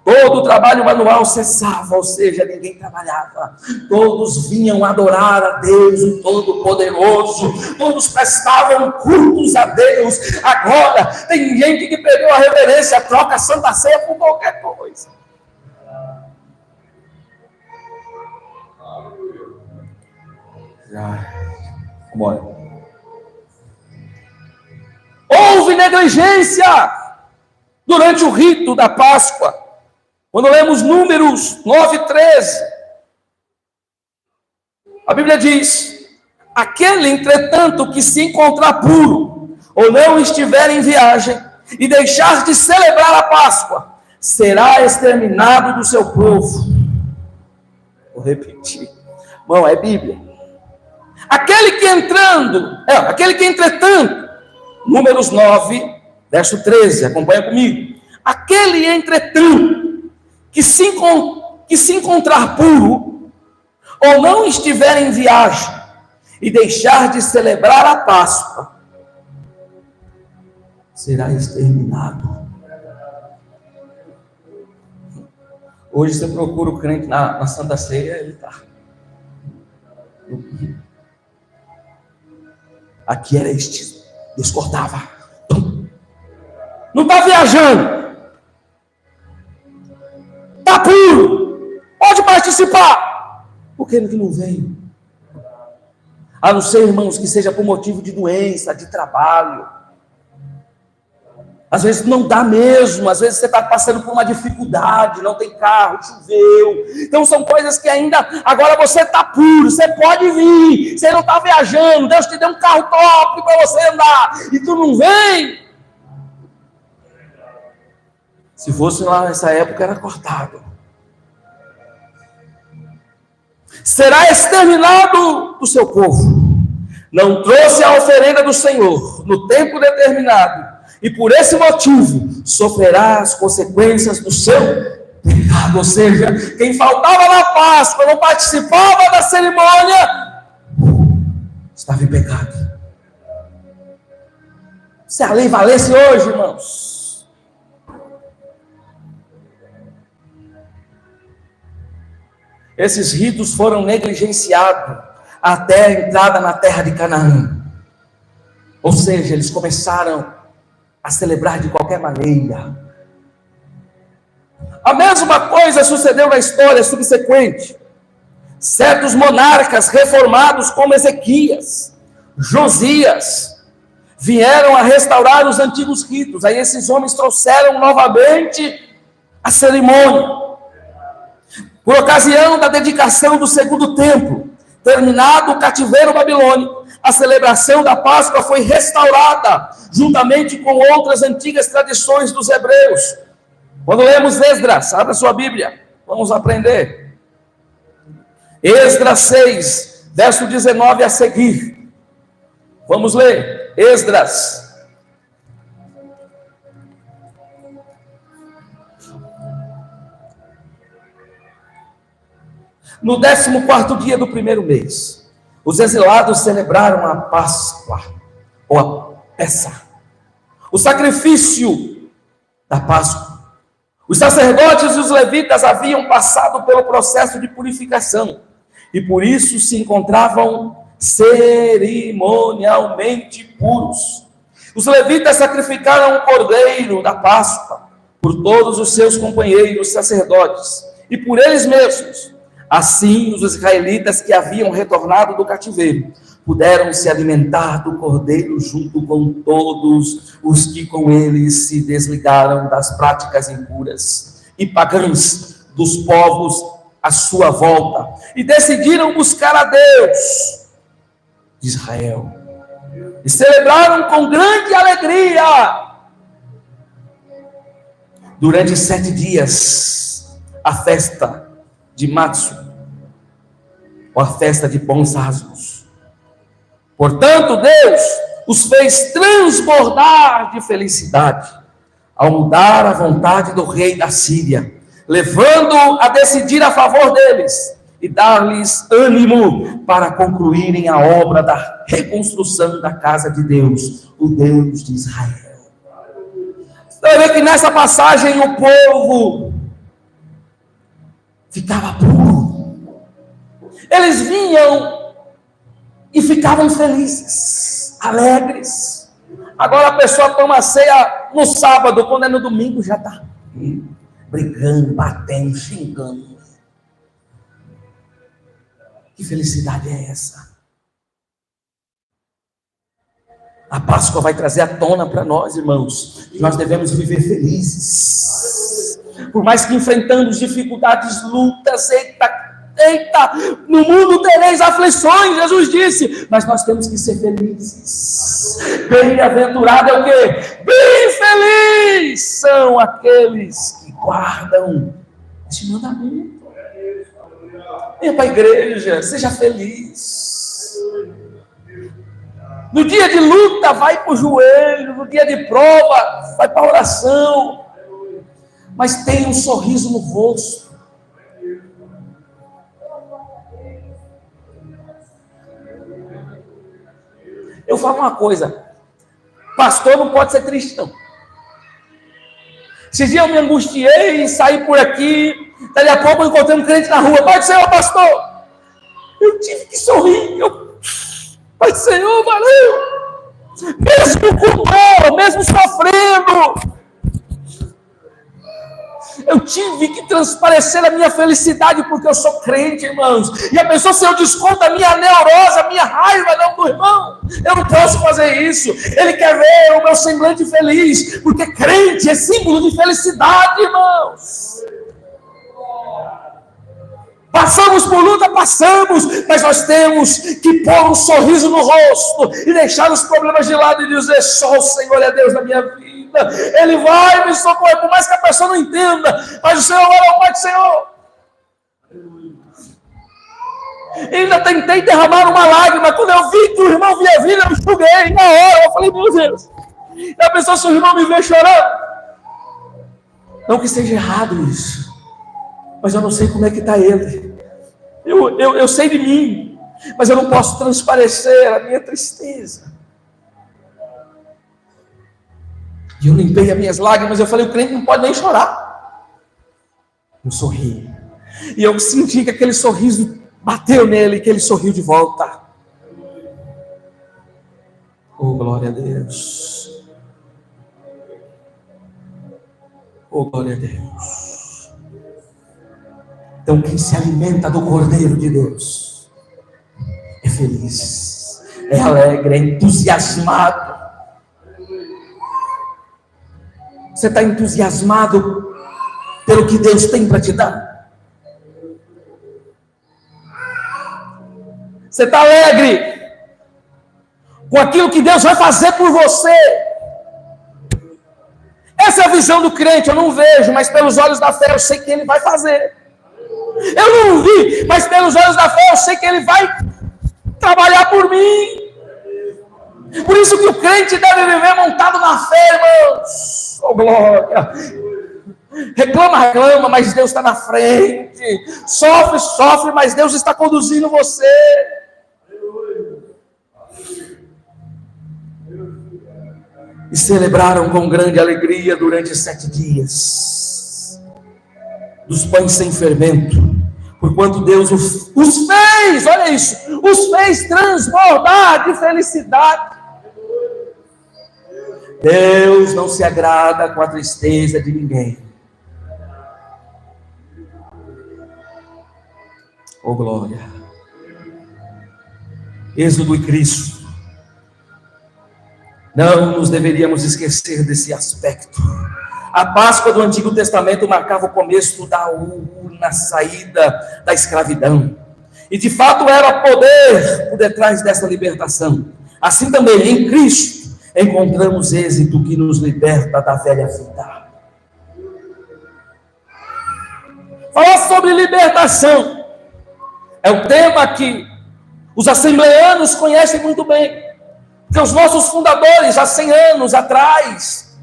Todo o trabalho manual cessava, ou seja, ninguém trabalhava. Todos vinham adorar a Deus, o Todo-Poderoso. Todos prestavam cultos a Deus. Agora, tem gente que perdeu a reverência, troca a Santa Ceia por qualquer coisa. Bora. Houve negligência durante o rito da Páscoa. Quando lemos Números 9:13, a Bíblia diz: aquele, entretanto, que se encontrar puro, ou não estiver em viagem, e deixar de celebrar a Páscoa, será exterminado do seu povo. Vou repetir. Bom, é Bíblia. Aquele que entretanto, Números 9, verso 13, acompanha comigo. Aquele, entretanto, que se encontrar puro, ou não estiver em viagem, e deixar de celebrar a Páscoa, será exterminado. Hoje você procura o crente na Santa Ceia, ele está. Aqui era este, Deus cortava. Não está viajando. Está puro, pode participar. Por que não vem? A não ser, irmãos, que seja por motivo de doença, de trabalho. Às vezes não dá mesmo, às vezes você está passando por uma dificuldade, não tem carro, choveu. Então são coisas que ainda, agora você está puro, você pode vir, você não está viajando, Deus te deu um carro top para você andar, e tu não vem. Se fosse lá nessa época, era cortado. Será exterminado do seu povo. Não trouxe a oferenda do Senhor no tempo determinado. E por esse motivo, sofrerá as consequências do seu pecado. Ou seja, quem faltava na Páscoa, não participava da cerimônia, estava em pecado. Se a lei valesse hoje, irmãos, esses ritos foram negligenciados até a entrada na terra de Canaã. Ou seja, eles começaram a celebrar de qualquer maneira. A mesma coisa sucedeu na história subsequente. Certos monarcas reformados como Ezequias, Josias, vieram a restaurar os antigos ritos. Aí esses homens trouxeram novamente a cerimônia. Por ocasião da dedicação do segundo templo, terminado o cativeiro babilônico, a celebração da Páscoa foi restaurada, juntamente com outras antigas tradições dos hebreus. Quando lemos Esdras, abra sua Bíblia, vamos aprender. Esdras 6, verso 19 a seguir. Vamos ler, Esdras. No 14º dia do primeiro mês, os exilados celebraram a Páscoa, ou a Pessa, o sacrifício da Páscoa. Os sacerdotes e os levitas haviam passado pelo processo de purificação, e por isso se encontravam cerimonialmente puros. Os levitas sacrificaram o cordeiro da Páscoa por todos os seus companheiros sacerdotes, e por eles mesmos. Assim, os israelitas que haviam retornado do cativeiro puderam se alimentar do cordeiro junto com todos os que com eles se desligaram das práticas impuras e pagãs dos povos à sua volta e decidiram buscar a Deus de Israel e celebraram com grande alegria durante 7 dias a festa de Matsu, ou a festa de pães asmos. Portanto, Deus os fez transbordar de felicidade ao mudar a vontade do rei da Síria, levando-o a decidir a favor deles e dar-lhes ânimo para concluírem a obra da reconstrução da casa de Deus, o Deus de Israel. Você vai ver que nessa passagem o povo ficava puro. Eles vinham e ficavam felizes, alegres. Agora a pessoa toma ceia no sábado, quando é no domingo já está brigando, batendo, xingando. Que felicidade é essa? A Páscoa vai trazer à tona para nós, irmãos, que nós devemos viver felizes. Por mais que enfrentamos dificuldades, lutas, eita, no mundo tereis aflições, Jesus disse, mas nós temos que ser felizes. Bem-aventurado é o quê? Bem feliz são aqueles que guardam esse mandamento. Venha para a igreja, seja feliz. No dia de luta, vai para o joelho. No dia de prova, vai para a oração. Mas tenha um sorriso no rosto. Eu falo uma coisa, pastor não pode ser triste, não. Esses dias eu me angustiei e saí por aqui, daqui a pouco eu encontrei um crente na rua, Pai do Senhor, pastor, eu tive que sorrir, Pai do Senhor, valeu, mesmo com dor, mesmo sofrendo, Eu tive que transparecer a minha felicidade porque eu sou crente, irmãos. E a pessoa, se eu desconto a minha neurose, a minha raiva, não do irmão, eu não posso fazer isso. Ele quer ver o meu semblante feliz, porque crente é símbolo de felicidade, irmãos. Passamos por luta, passamos, mas nós temos que pôr um sorriso no rosto e deixar os problemas de lado e dizer: só o Senhor é Deus na minha vida. Ele vai me socorrer, por mais que a pessoa não entenda, mas o Senhor é o Pai do Senhor. E ainda tentei derramar uma lágrima, quando eu vi que o irmão via vir, eu enxuguei na hora, eu falei: meu Deus. E a pessoa, se o irmão me vê chorando, não que esteja errado isso, mas eu não sei como é que está ele. Eu sei de mim, mas eu não posso transparecer a minha tristeza. E eu limpei as minhas lágrimas, eu falei: o crente não pode nem chorar. Eu sorri. E eu senti que aquele sorriso bateu nele, que ele sorriu de volta. Oh, glória a Deus. Oh, glória a Deus. Então, quem se alimenta do Cordeiro de Deus é feliz, é alegre, é entusiasmado. Você está entusiasmado pelo que Deus tem para te dar? Você está alegre com aquilo que Deus vai fazer por você? Essa é a visão do crente. Eu não vejo, mas pelos olhos da fé eu sei que Ele vai fazer. Eu não vi, mas pelos olhos da fé eu sei que Ele vai trabalhar por mim. Por isso que o crente deve viver montado na fé, irmãos. Oh, glória. Reclama, mas Deus está na frente. Sofre, mas Deus está conduzindo você. E celebraram com grande alegria durante 7 dias dos pães sem fermento, porquanto Deus os fez, olha isso, os fez transbordar de felicidade. Deus não se agrada com a tristeza de ninguém. Oh, glória. Êxodo e Cristo. Não nos deveríamos esquecer desse aspecto. A Páscoa do Antigo Testamento marcava o começo da saída da escravidão. E de fato era poder por detrás dessa libertação. Assim também em Cristo encontramos êxito que nos liberta da velha vida. Falar sobre libertação é um tema que os assembleanos conhecem muito bem, porque os nossos fundadores, há 100 anos atrás,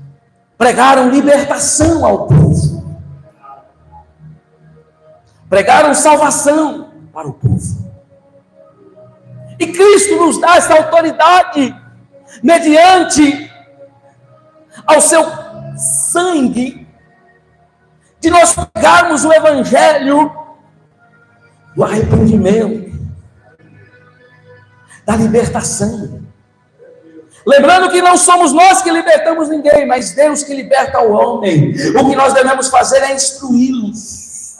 pregaram libertação ao povo, pregaram salvação para o povo. E Cristo nos dá essa autoridade, mediante ao seu sangue, de nós pregarmos o evangelho do arrependimento, da libertação. Lembrando que não somos nós que libertamos ninguém, mas Deus que liberta o homem. O que nós devemos fazer é instruí-los.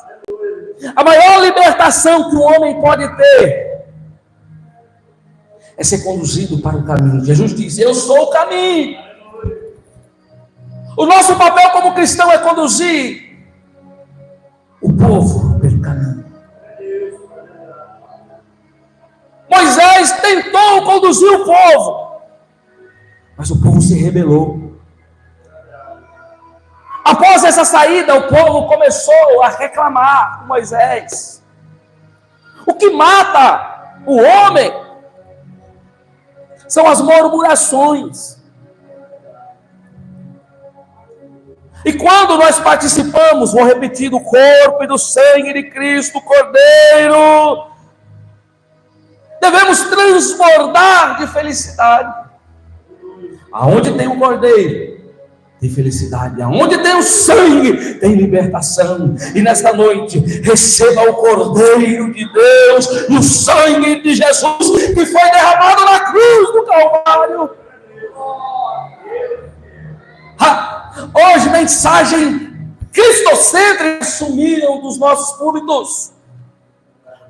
A maior libertação que o homem pode ter é ser conduzido para o caminho. Jesus diz: eu sou o caminho. O nosso papel como cristão é conduzir o povo pelo caminho. Moisés tentou conduzir o povo, mas o povo se rebelou. Após essa saída, o povo começou a reclamar com Moisés. O que mata o homem são as murmurações. E quando nós participamos, vou repetir, do corpo e do sangue de Cristo, Cordeiro, devemos transbordar de felicidade. Aonde tem o Cordeiro, tem felicidade. Aonde tem o sangue, tem libertação. E nesta noite, receba o Cordeiro de Deus e o sangue de Jesus que foi derramado na cruz do Calvário. Hoje, mensagem cristocêntricos sumiram dos nossos púlpitos.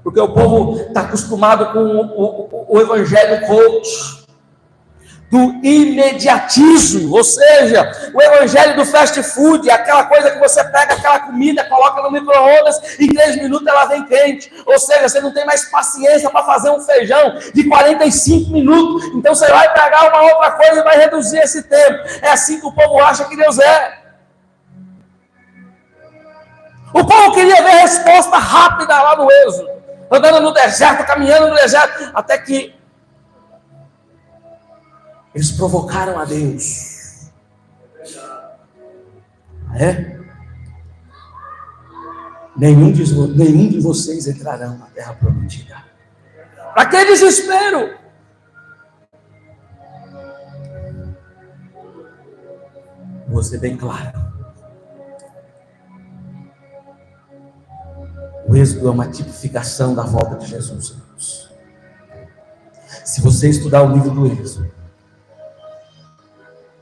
Porque o povo está acostumado com o evangelho coach, do imediatismo, ou seja, o evangelho do fast food, aquela coisa que você pega aquela comida, coloca no micro-ondas, em 3 minutos ela vem quente, ou seja, você não tem mais paciência para fazer um feijão de 45 minutos, então você vai pegar uma outra coisa e vai reduzir esse tempo. É assim que o povo acha que Deus é. O povo queria ver a resposta rápida lá no Êxodo, andando no deserto, caminhando no deserto, até que eles provocaram a Deus. É? Nenhum de vocês entrarão na terra prometida. Para que desespero? Vou ser bem claro. O Êxodo é uma tipificação da volta de Jesus, irmãos. Se você estudar o livro do Êxodo,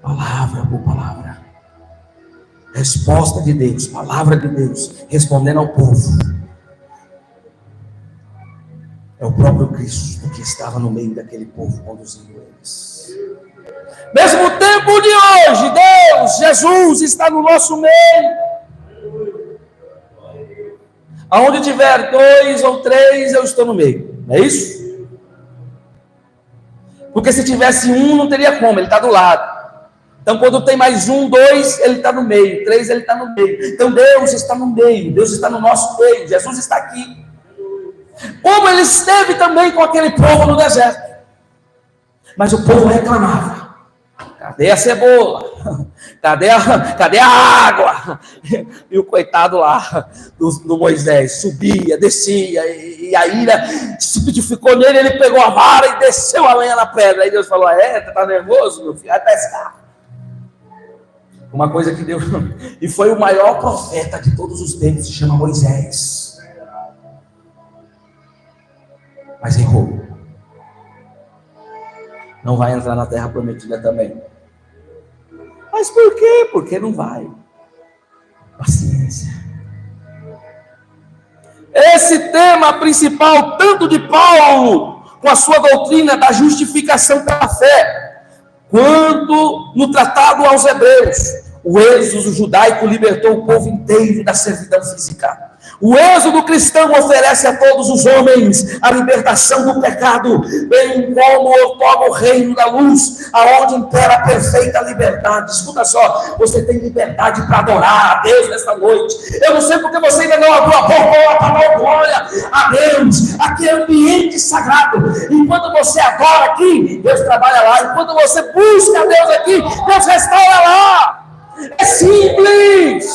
palavra por palavra, resposta de Deus, palavra de Deus, respondendo ao povo, é o próprio Cristo que estava no meio daquele povo, conduzindo eles. Mesmo tempo de hoje, Deus, Jesus está no nosso meio. Aonde tiver 2 ou 3, eu estou no meio, não é isso? Porque se tivesse um, não teria como, ele está do lado. Então, quando tem mais 1, 2, ele está no meio. 3, ele está no meio. Então, Deus está no meio. Deus está no nosso meio. Jesus está aqui. Como ele esteve também com aquele povo no deserto. Mas o povo reclamava. Cadê a cebola? Cadê a água? E o coitado lá do Moisés subia, descia. E a ira se pitificou nele. Ele pegou a vara e desceu a lenha na pedra. Aí Deus falou, está nervoso, meu filho? Vai pescar. Uma coisa que Deus... E foi o maior profeta de todos os tempos, se chama Moisés. Mas errou. Não vai entrar na terra prometida também. Mas por quê? Porque não vai. Paciência. Esse tema principal, tanto de Paulo, com a sua doutrina da justificação pela fé, quando no tratado aos Hebreus, o êxodo judaico libertou o povo inteiro da servidão física. O êxodo cristão oferece a todos os homens a libertação do pecado, bem como outorga o reino da luz, aonde impera a perfeita liberdade. Escuta só, você tem liberdade para adorar a Deus nesta noite. Eu não sei porque você ainda não abriu a boca para dar glória a Deus. Aqui é ambiente sagrado. Enquanto você adora aqui, Deus trabalha lá. Enquanto você busca a Deus aqui, Deus restaura lá. É simples.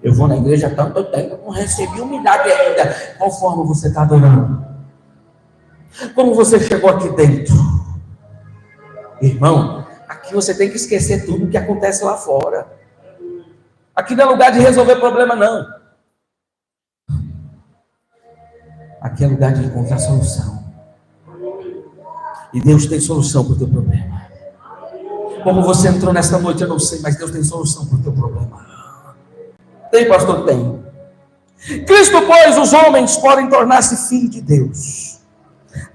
Eu vou na igreja há tanto tempo, não recebi um milagre ainda. Qual forma você está adorando? Como você chegou aqui dentro? Irmão, aqui você tem que esquecer tudo o que acontece lá fora. Aqui não é lugar de resolver problema, não. Aqui é lugar de encontrar solução. E Deus tem solução para o teu problema. Como você entrou nesta noite, eu não sei, mas Deus tem solução para o teu problema. Tem, pastor? Tem. Cristo, pois, os homens podem tornar-se filhos de Deus,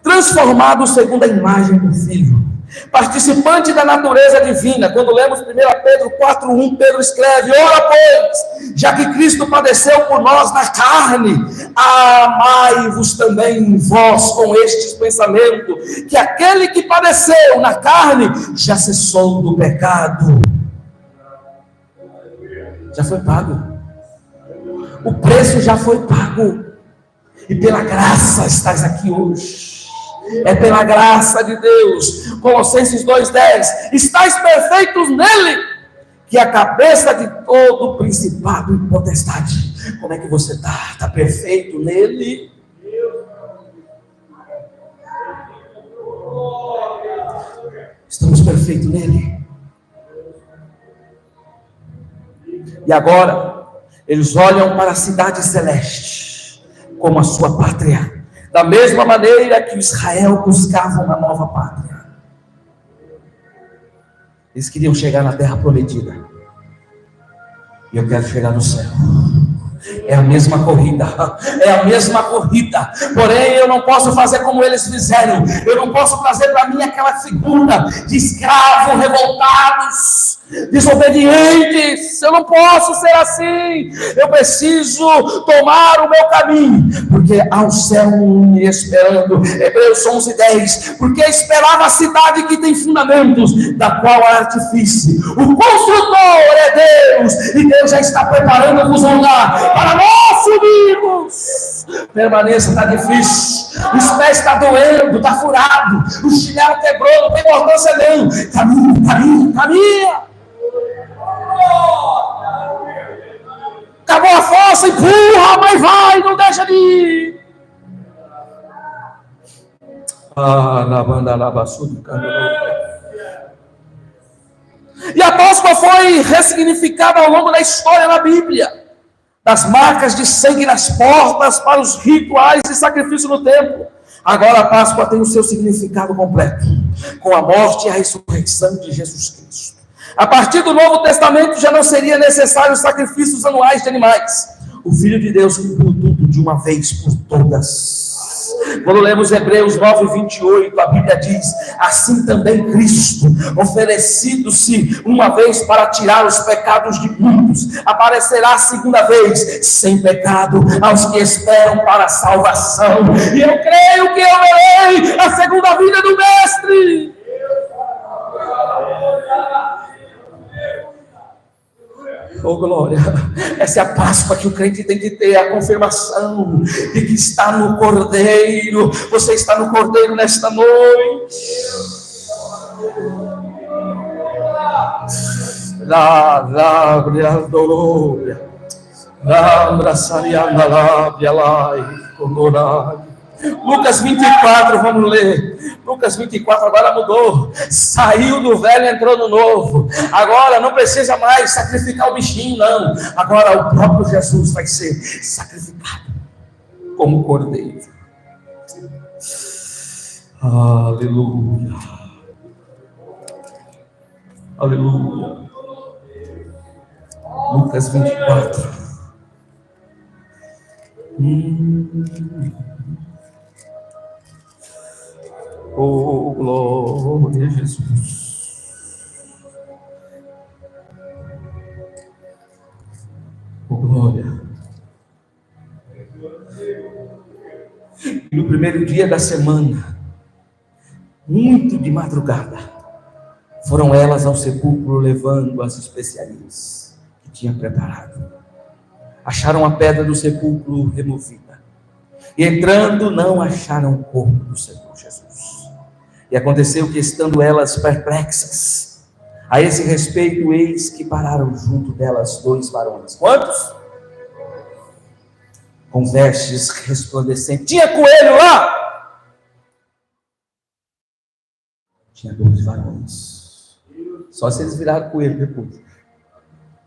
transformados segundo a imagem do Filho, participante da natureza divina. Quando lemos 1 Pedro 4:1, Pedro escreve: ora, pois, já que Cristo padeceu por nós na carne, amai-vos também vós com este pensamento, que aquele que padeceu na carne já cessou do pecado. Já foi pago. O preço já foi pago. E pela graça estás aqui hoje. É pela graça de Deus. Colossenses 2:10. Estais perfeitos nele, que é a cabeça de todo principado e potestade. Como é que você está? Está perfeito nele? Estamos perfeitos nele. E agora eles olham para a cidade celeste como a sua pátria, da mesma maneira que Israel buscava uma nova pátria. Eles queriam chegar na terra prometida, E eu quero chegar no céu. É a mesma corrida, porém eu não posso fazer como eles fizeram. Eu não posso trazer para mim aquela figura de escravos revoltados, desobedientes. Eu não posso ser assim. Eu preciso tomar o meu caminho, porque há um céu me esperando. Hebreus 11:10, porque esperava a cidade que tem fundamentos, da qual há artifício. O construtor é Deus, e Deus já está preparando-vos um lugar para nós subirmos. Permaneça, está difícil, os pés estão doendo, está furado, o chinelo quebrou, não tem importância não. Caminha. Acabou a força, empurra, mas vai, não deixa de ir. E a Páscoa foi ressignificada ao longo da história na Bíblia. Das marcas de sangue nas portas para os rituais de sacrifício no templo. Agora a Páscoa tem o seu significado completo, com a morte e a ressurreição de Jesus Cristo. A partir do Novo Testamento já não seria necessário sacrifícios anuais de animais. O Filho de Deus cumpriu tudo de uma vez por todas. Quando lemos Hebreus 9:28, a Bíblia diz: assim também Cristo, oferecido-se uma vez para tirar os pecados de muitos, aparecerá a segunda vez, sem pecado, aos que esperam para a salvação. E eu creio que eu verei a segunda vinda do Mestre. Oh glória, essa é a Páscoa que o crente tem que ter, a confirmação de que está no Cordeiro. Você está no Cordeiro nesta noite. Lucas 24, vamos ler. Lucas 24 agora mudou. Saiu do velho, entrou no novo. Agora não precisa mais sacrificar o bichinho, não. Agora o próprio Jesus vai ser sacrificado como cordeiro. Aleluia. Aleluia. Lucas 24. Oh, glória a Jesus. Oh, glória. No primeiro dia da semana, muito de madrugada, foram elas ao sepulcro levando as especiarias que tinha preparado. Acharam a pedra do sepulcro removida. E entrando, não acharam o corpo do Senhor Jesus. E aconteceu que, estando elas perplexas, a esse respeito, eis que pararam junto delas 2 varões. Quantos? Com vestes resplandecentes. Tinha coelho lá? Tinha 2 varões. Só se eles viraram coelho depois.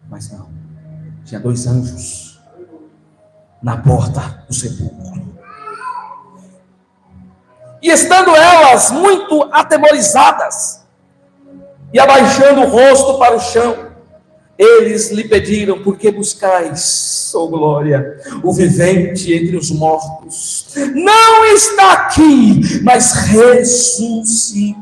Mas não. Tinha 2 anjos na porta do sepulcro. E estando elas muito atemorizadas e abaixando o rosto para o chão, eles lhe pediram: por que buscais, oh glória, o vivente entre os mortos? Não está aqui, mas ressuscitou.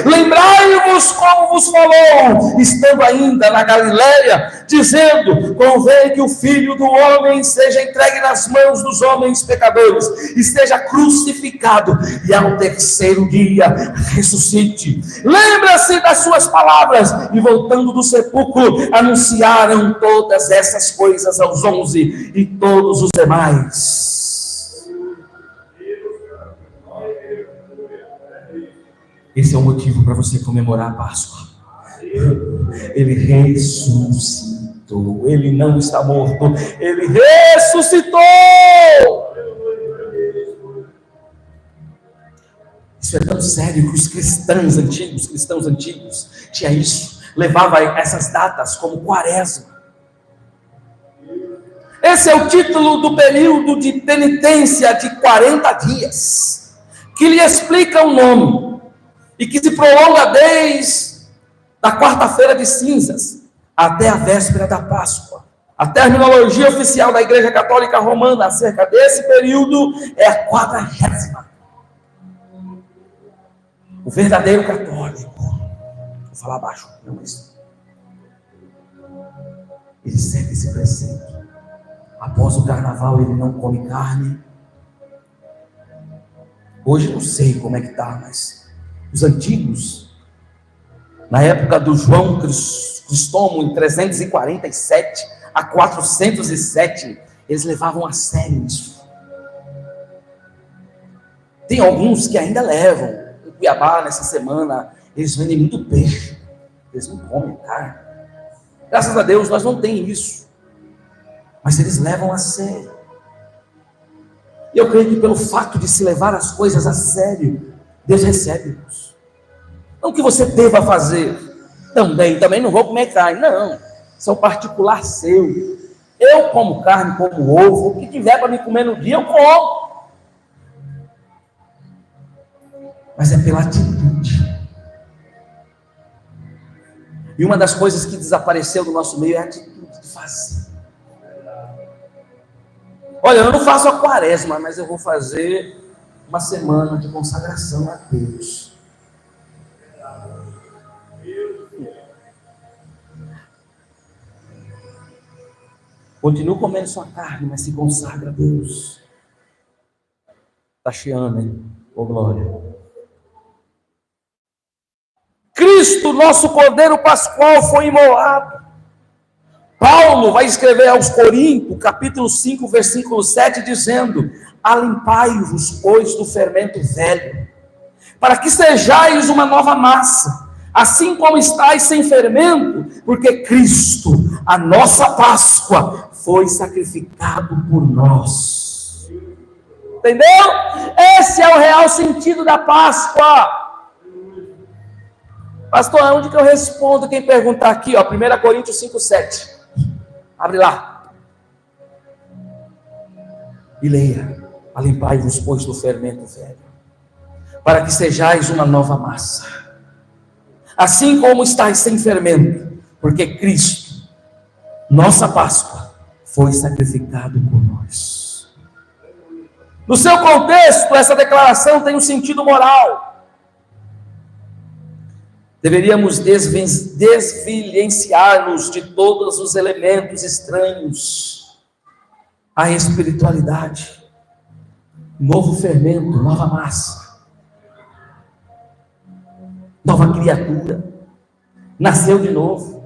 Lembrai-vos como vos falou, estando ainda na Galileia, dizendo: convém que o Filho do Homem seja entregue nas mãos dos homens pecadores, e seja crucificado, e ao terceiro dia ressuscite. Lembra-se das suas palavras, e voltando do sepulcro, anunciaram todas essas coisas aos 11 e todos os demais. Esse é o motivo para você comemorar a Páscoa. Ele ressuscitou. Ele não está morto. Ele ressuscitou. Isso é tão sério que os cristãos antigos tinha isso. Levava essas datas como quaresma. Esse é o título do período de penitência de 40 dias, que lhe explica o nome, e que se prolonga desde a quarta-feira de cinzas até a véspera da Páscoa. A terminologia oficial da Igreja Católica Romana acerca desse período é a 40ª. O verdadeiro católico, vou falar baixo, não, mas ele segue esse preceito. Após o carnaval ele não come carne. Hoje não sei como é que está, mas os antigos, na época do João Cristóstomo, em 347 a 407, eles levavam a sério isso. Tem alguns que ainda levam. Em Cuiabá, nessa semana, eles vendem muito peixe. Eles não comem carne. Graças a Deus, nós não temos isso. Mas eles levam a sério. E eu creio que pelo fato de se levar as coisas a sério, Deus recebe-nos. Não que você deva fazer. Também não vou comer carne. Não, isso é um particular seu. Eu como carne, como ovo. O que tiver para me comer no dia, eu como. Mas é pela atitude. E uma das coisas que desapareceu do nosso meio é a atitude de fazer. Olha, eu não faço a quaresma, mas eu vou fazer uma semana de consagração a Deus. Continua comendo sua carne, mas se consagra a Deus. Está chiando, hein? Ô glória. Cristo, nosso Cordeiro Pascual, foi imolado. Paulo vai escrever aos Coríntios, capítulo 5, versículo 7, dizendo: alimpai-vos, pois, do fermento velho, para que sejais uma nova massa, assim como estáis sem fermento, porque Cristo, a nossa Páscoa, foi sacrificado por nós. Entendeu? Esse é o real sentido da Páscoa. Pastor, onde que eu respondo quem perguntar aqui? 1 Coríntios 5, 7. Abre lá. E leia. Alimpai-vos, pois, do fermento velho, para que sejais uma nova massa, assim como estáis sem fermento, porque Cristo, nossa Páscoa, foi sacrificado por nós. No seu contexto, essa declaração tem um sentido moral. Deveríamos desvencilhar-nos de todos os elementos estranhos à espiritualidade. Novo fermento, nova massa, nova criatura, nasceu de novo.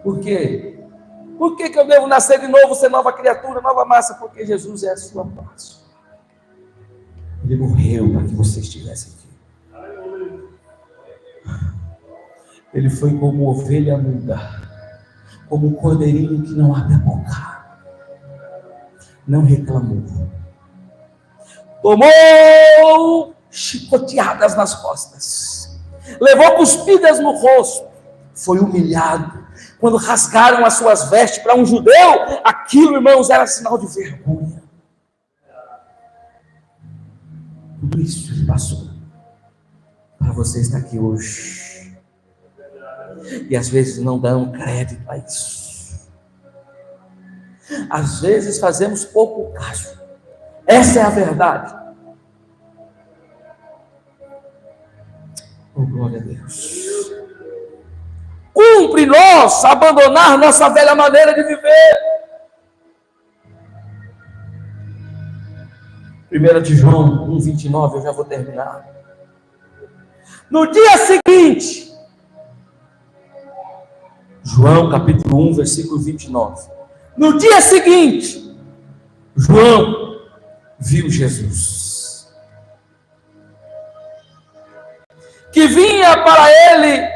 Por quê? Por que eu devo nascer de novo, ser nova criatura, nova massa? Porque Jesus é a sua Páscoa. Ele morreu para que você estivesse aqui. Ele foi como ovelha muda, como um cordeirinho que não abre a boca, não reclamou, tomou chicoteadas nas costas, levou cuspidas no rosto, foi humilhado. Quando rasgaram as suas vestes para um judeu, aquilo, irmãos, era sinal de vergonha. Tudo isso ele passou para você estar aqui hoje. E às vezes não dão crédito a isso. Às vezes fazemos pouco caso. Essa é a verdade. Oh, glória a Deus. Cumpre nós abandonar nossa velha maneira de viver. 1 de João 1,29, eu já vou terminar. No dia seguinte, João capítulo 1, versículo 29. No dia seguinte, João viu Jesus, que vinha para ele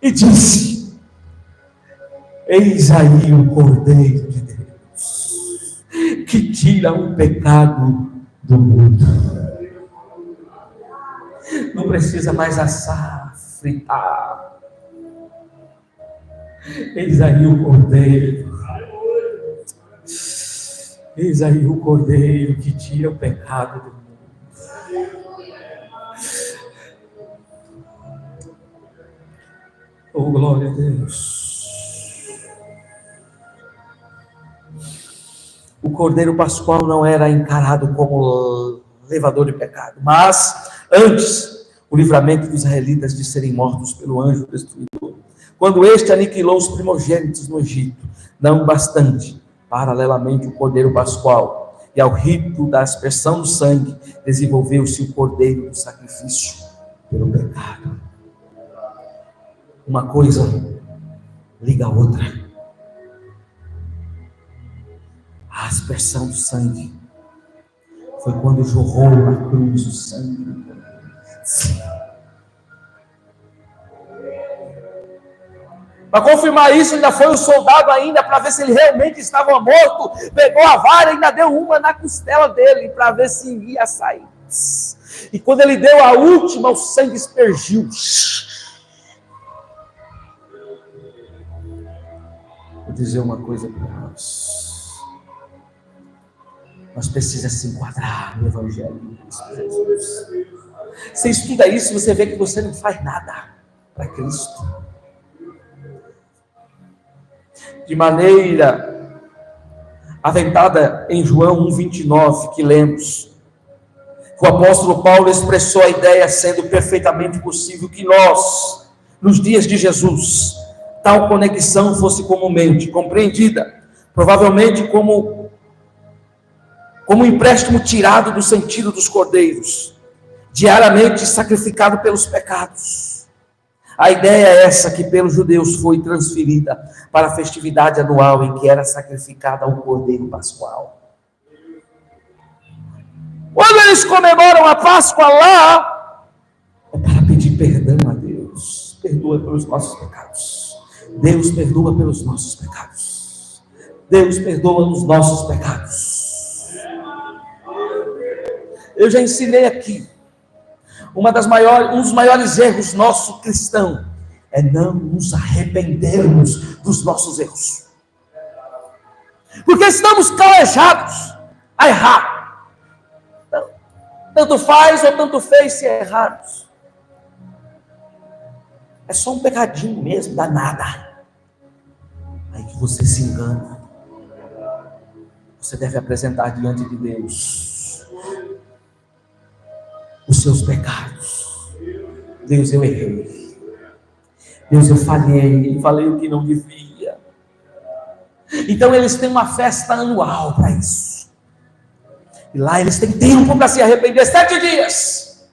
e disse: eis aí o Cordeiro de Deus, que tira o pecado do mundo. Não precisa mais assar, fritar. Eis aí o Cordeiro. Eis aí o Cordeiro que tira o pecado do mundo. Oh, glória a Deus. O Cordeiro Pascual não era encarado como levador de pecado, mas antes o livramento dos israelitas de serem mortos pelo anjo destruidor. Quando este aniquilou os primogênitos no Egito, não bastante, paralelamente o Cordeiro Pascual e ao rito da aspersão do sangue, desenvolveu-se o Cordeiro do sacrifício pelo pecado. Uma coisa liga a outra. A aspersão do sangue foi quando jorrou na cruz o sangue do Cordeiro. Para confirmar isso, ainda foi o soldado ainda, para ver se ele realmente estava morto, pegou a vara e ainda deu uma na costela dele, para ver se ia sair. E quando ele deu a última, o sangue espergiu. Vou dizer uma coisa para nós. Nós precisamos se enquadrar no Evangelho de Cristo Jesus. Você estuda isso, você vê que você não faz nada para Cristo. De maneira aventada em João 1,29, que lemos, o apóstolo Paulo expressou a ideia sendo perfeitamente possível que nós, nos dias de Jesus, tal conexão fosse comumente compreendida, provavelmente como um empréstimo tirado do sentido dos cordeiros, diariamente sacrificado pelos pecados. A ideia é essa que pelos judeus foi transferida para a festividade anual em que era sacrificada o Cordeiro Pascual. Quando eles comemoram a Páscoa lá, é para pedir perdão a Deus. Perdoa pelos nossos pecados. Deus perdoa pelos nossos pecados. Deus perdoa os nossos pecados. Eu já ensinei aqui. Um dos maiores erros nosso cristão é não nos arrependermos dos nossos erros. Porque estamos calejados a errar. Tanto faz ou tanto fez se errarmos. É só um pecadinho mesmo, dá nada. Aí que você se engana. Você deve apresentar diante de Deus os seus pecados. Deus, eu errei. Deus, eu falei o que não devia. Então eles têm uma festa anual para isso. E lá eles têm tempo para se arrepender, 7 dias.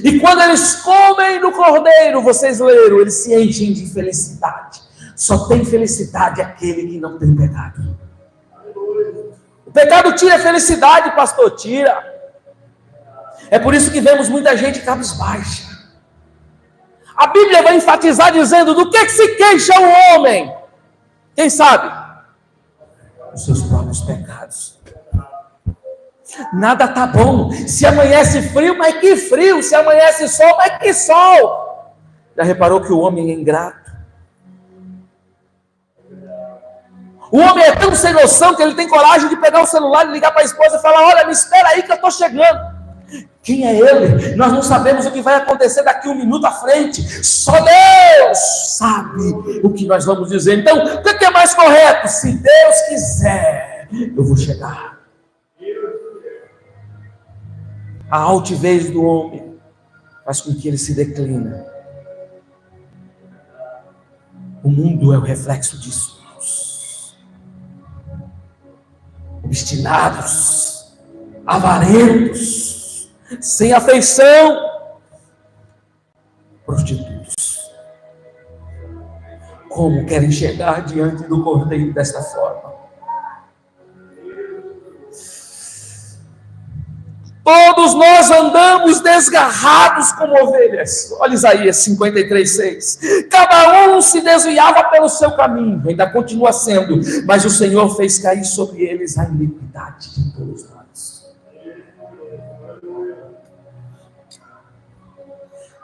E quando eles comem do cordeiro, vocês leram, eles se enchem de felicidade. Só tem felicidade aquele que não tem pecado. O pecado tira a felicidade, pastor, tira. É por isso que vemos muita gente cabisbaixa. A Bíblia vai enfatizar dizendo, do que se queixa o homem? Quem sabe? Os seus próprios pecados. Nada tá bom. Se amanhece frio, mas que frio. Se amanhece sol, mas que sol. Já reparou que o homem é ingrato? O homem é tão sem noção que ele tem coragem de pegar o celular e ligar para a esposa e falar, olha, me espera aí que eu estou chegando. Quem é ele? Nós não sabemos o que vai acontecer daqui 1 minuto à frente. Só Deus sabe o que nós vamos dizer. Então, o que é mais correto? Se Deus quiser, eu vou chegar. A altivez do homem faz com que ele se declina. O mundo é o reflexo disso. Obstinados, avarentos, sem afeição, prostitutos. Como querem chegar diante do Cordeiro desta forma? Todos nós andamos desgarrados como ovelhas. Olha Isaías 53:6. Cada um se desviava pelo seu caminho, ainda continua sendo, mas o Senhor fez cair sobre eles a iniquidade de todos nós.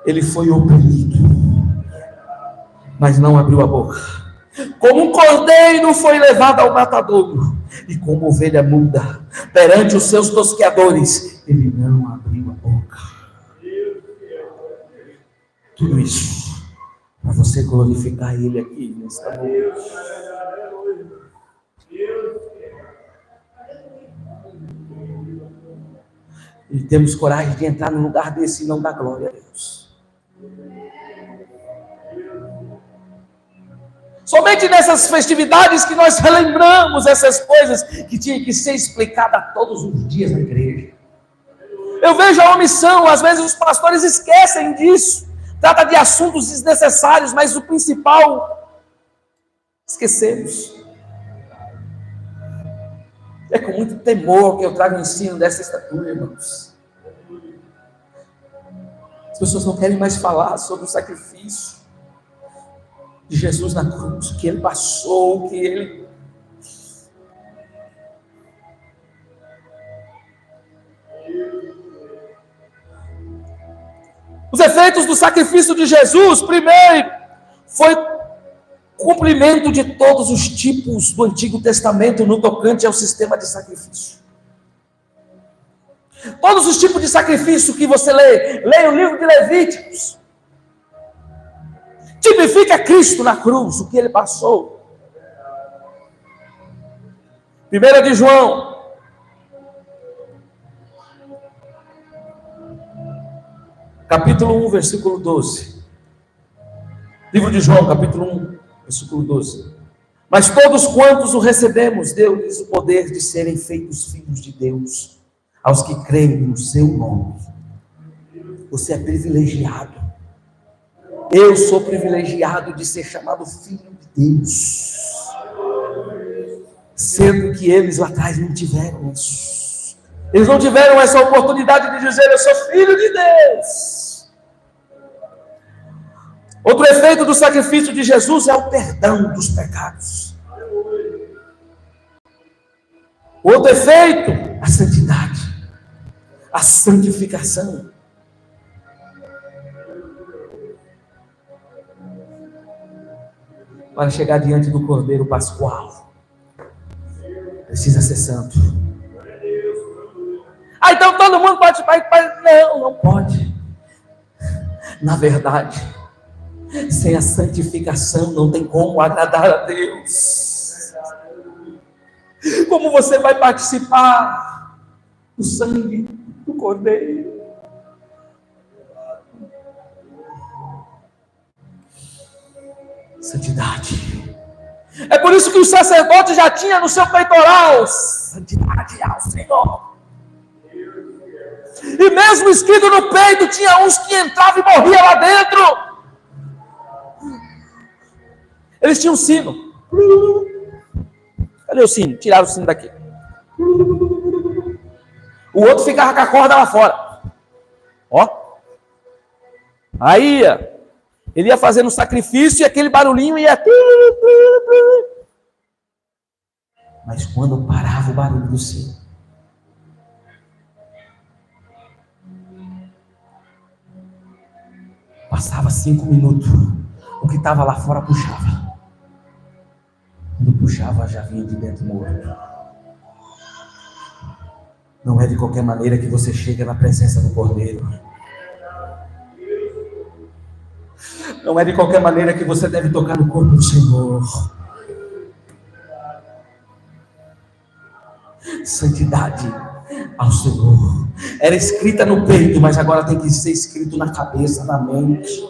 Ele foi oprimido, mas não abriu a boca. Como um cordeiro foi levado ao matadouro, e como ovelha muda perante os seus tosqueadores, ele não abriu a boca. Tudo isso para você glorificar Ele aqui nesta noite. E temos coragem de entrar num lugar desse e não dar glória a Deus. Somente nessas festividades que nós relembramos essas coisas que tinham que ser explicadas todos os dias na igreja. Eu vejo a omissão, às vezes os pastores esquecem disso. Trata de assuntos desnecessários, mas o principal esquecemos. É com muito temor que eu trago o ensino dessa estatura, irmãos. As pessoas não querem mais falar sobre o sacrifício de Jesus na cruz, que Ele passou, que Ele... Os efeitos do sacrifício de Jesus, primeiro, foi cumprimento de todos os tipos do Antigo Testamento no tocante ao sistema de sacrifício. Todos os tipos de sacrifício que você leia o livro de Levíticos, tipifica Cristo na cruz, o que Ele passou. 1 de João, capítulo 1, versículo 12. Livro de João, capítulo 1, versículo 12. Mas todos quantos o recebemos, deu-lhes o poder de serem feitos filhos de Deus, aos que creem no seu nome. Você é privilegiado. Eu sou privilegiado de ser chamado filho de Deus. Sendo que eles lá atrás não tiveram isso. Eles não tiveram essa oportunidade de dizer, eu sou filho de Deus. Outro efeito do sacrifício de Jesus é o perdão dos pecados. Outro efeito, a santidade, a santificação. Para chegar diante do Cordeiro Pascual, precisa ser santo. Então todo mundo pode participar? Não, não pode. Na verdade, sem a santificação não tem como agradar a Deus. Como você vai participar do sangue do Cordeiro? Santidade. É por isso que o sacerdote já tinha no seu peitoral santidade ao Senhor. E mesmo escrito no peito, tinha uns que entravam e morriam lá dentro. Eles tinham um sino. Cadê o sino? Tiraram o sino daqui. O outro ficava com a corda lá fora. Ó. Aí, ele ia fazendo sacrifício e aquele barulhinho ia... Mas quando parava o barulho do sino, passava 5 minutos, o que estava lá fora puxava. Quando puxava, já vinha de dentro morto. Não é de qualquer maneira que você chega na presença do Cordeiro. Não é de qualquer maneira que você deve tocar no corpo do Senhor. Santidade ao Senhor. Era escrita no peito, mas agora tem que ser escrito na cabeça, na mente,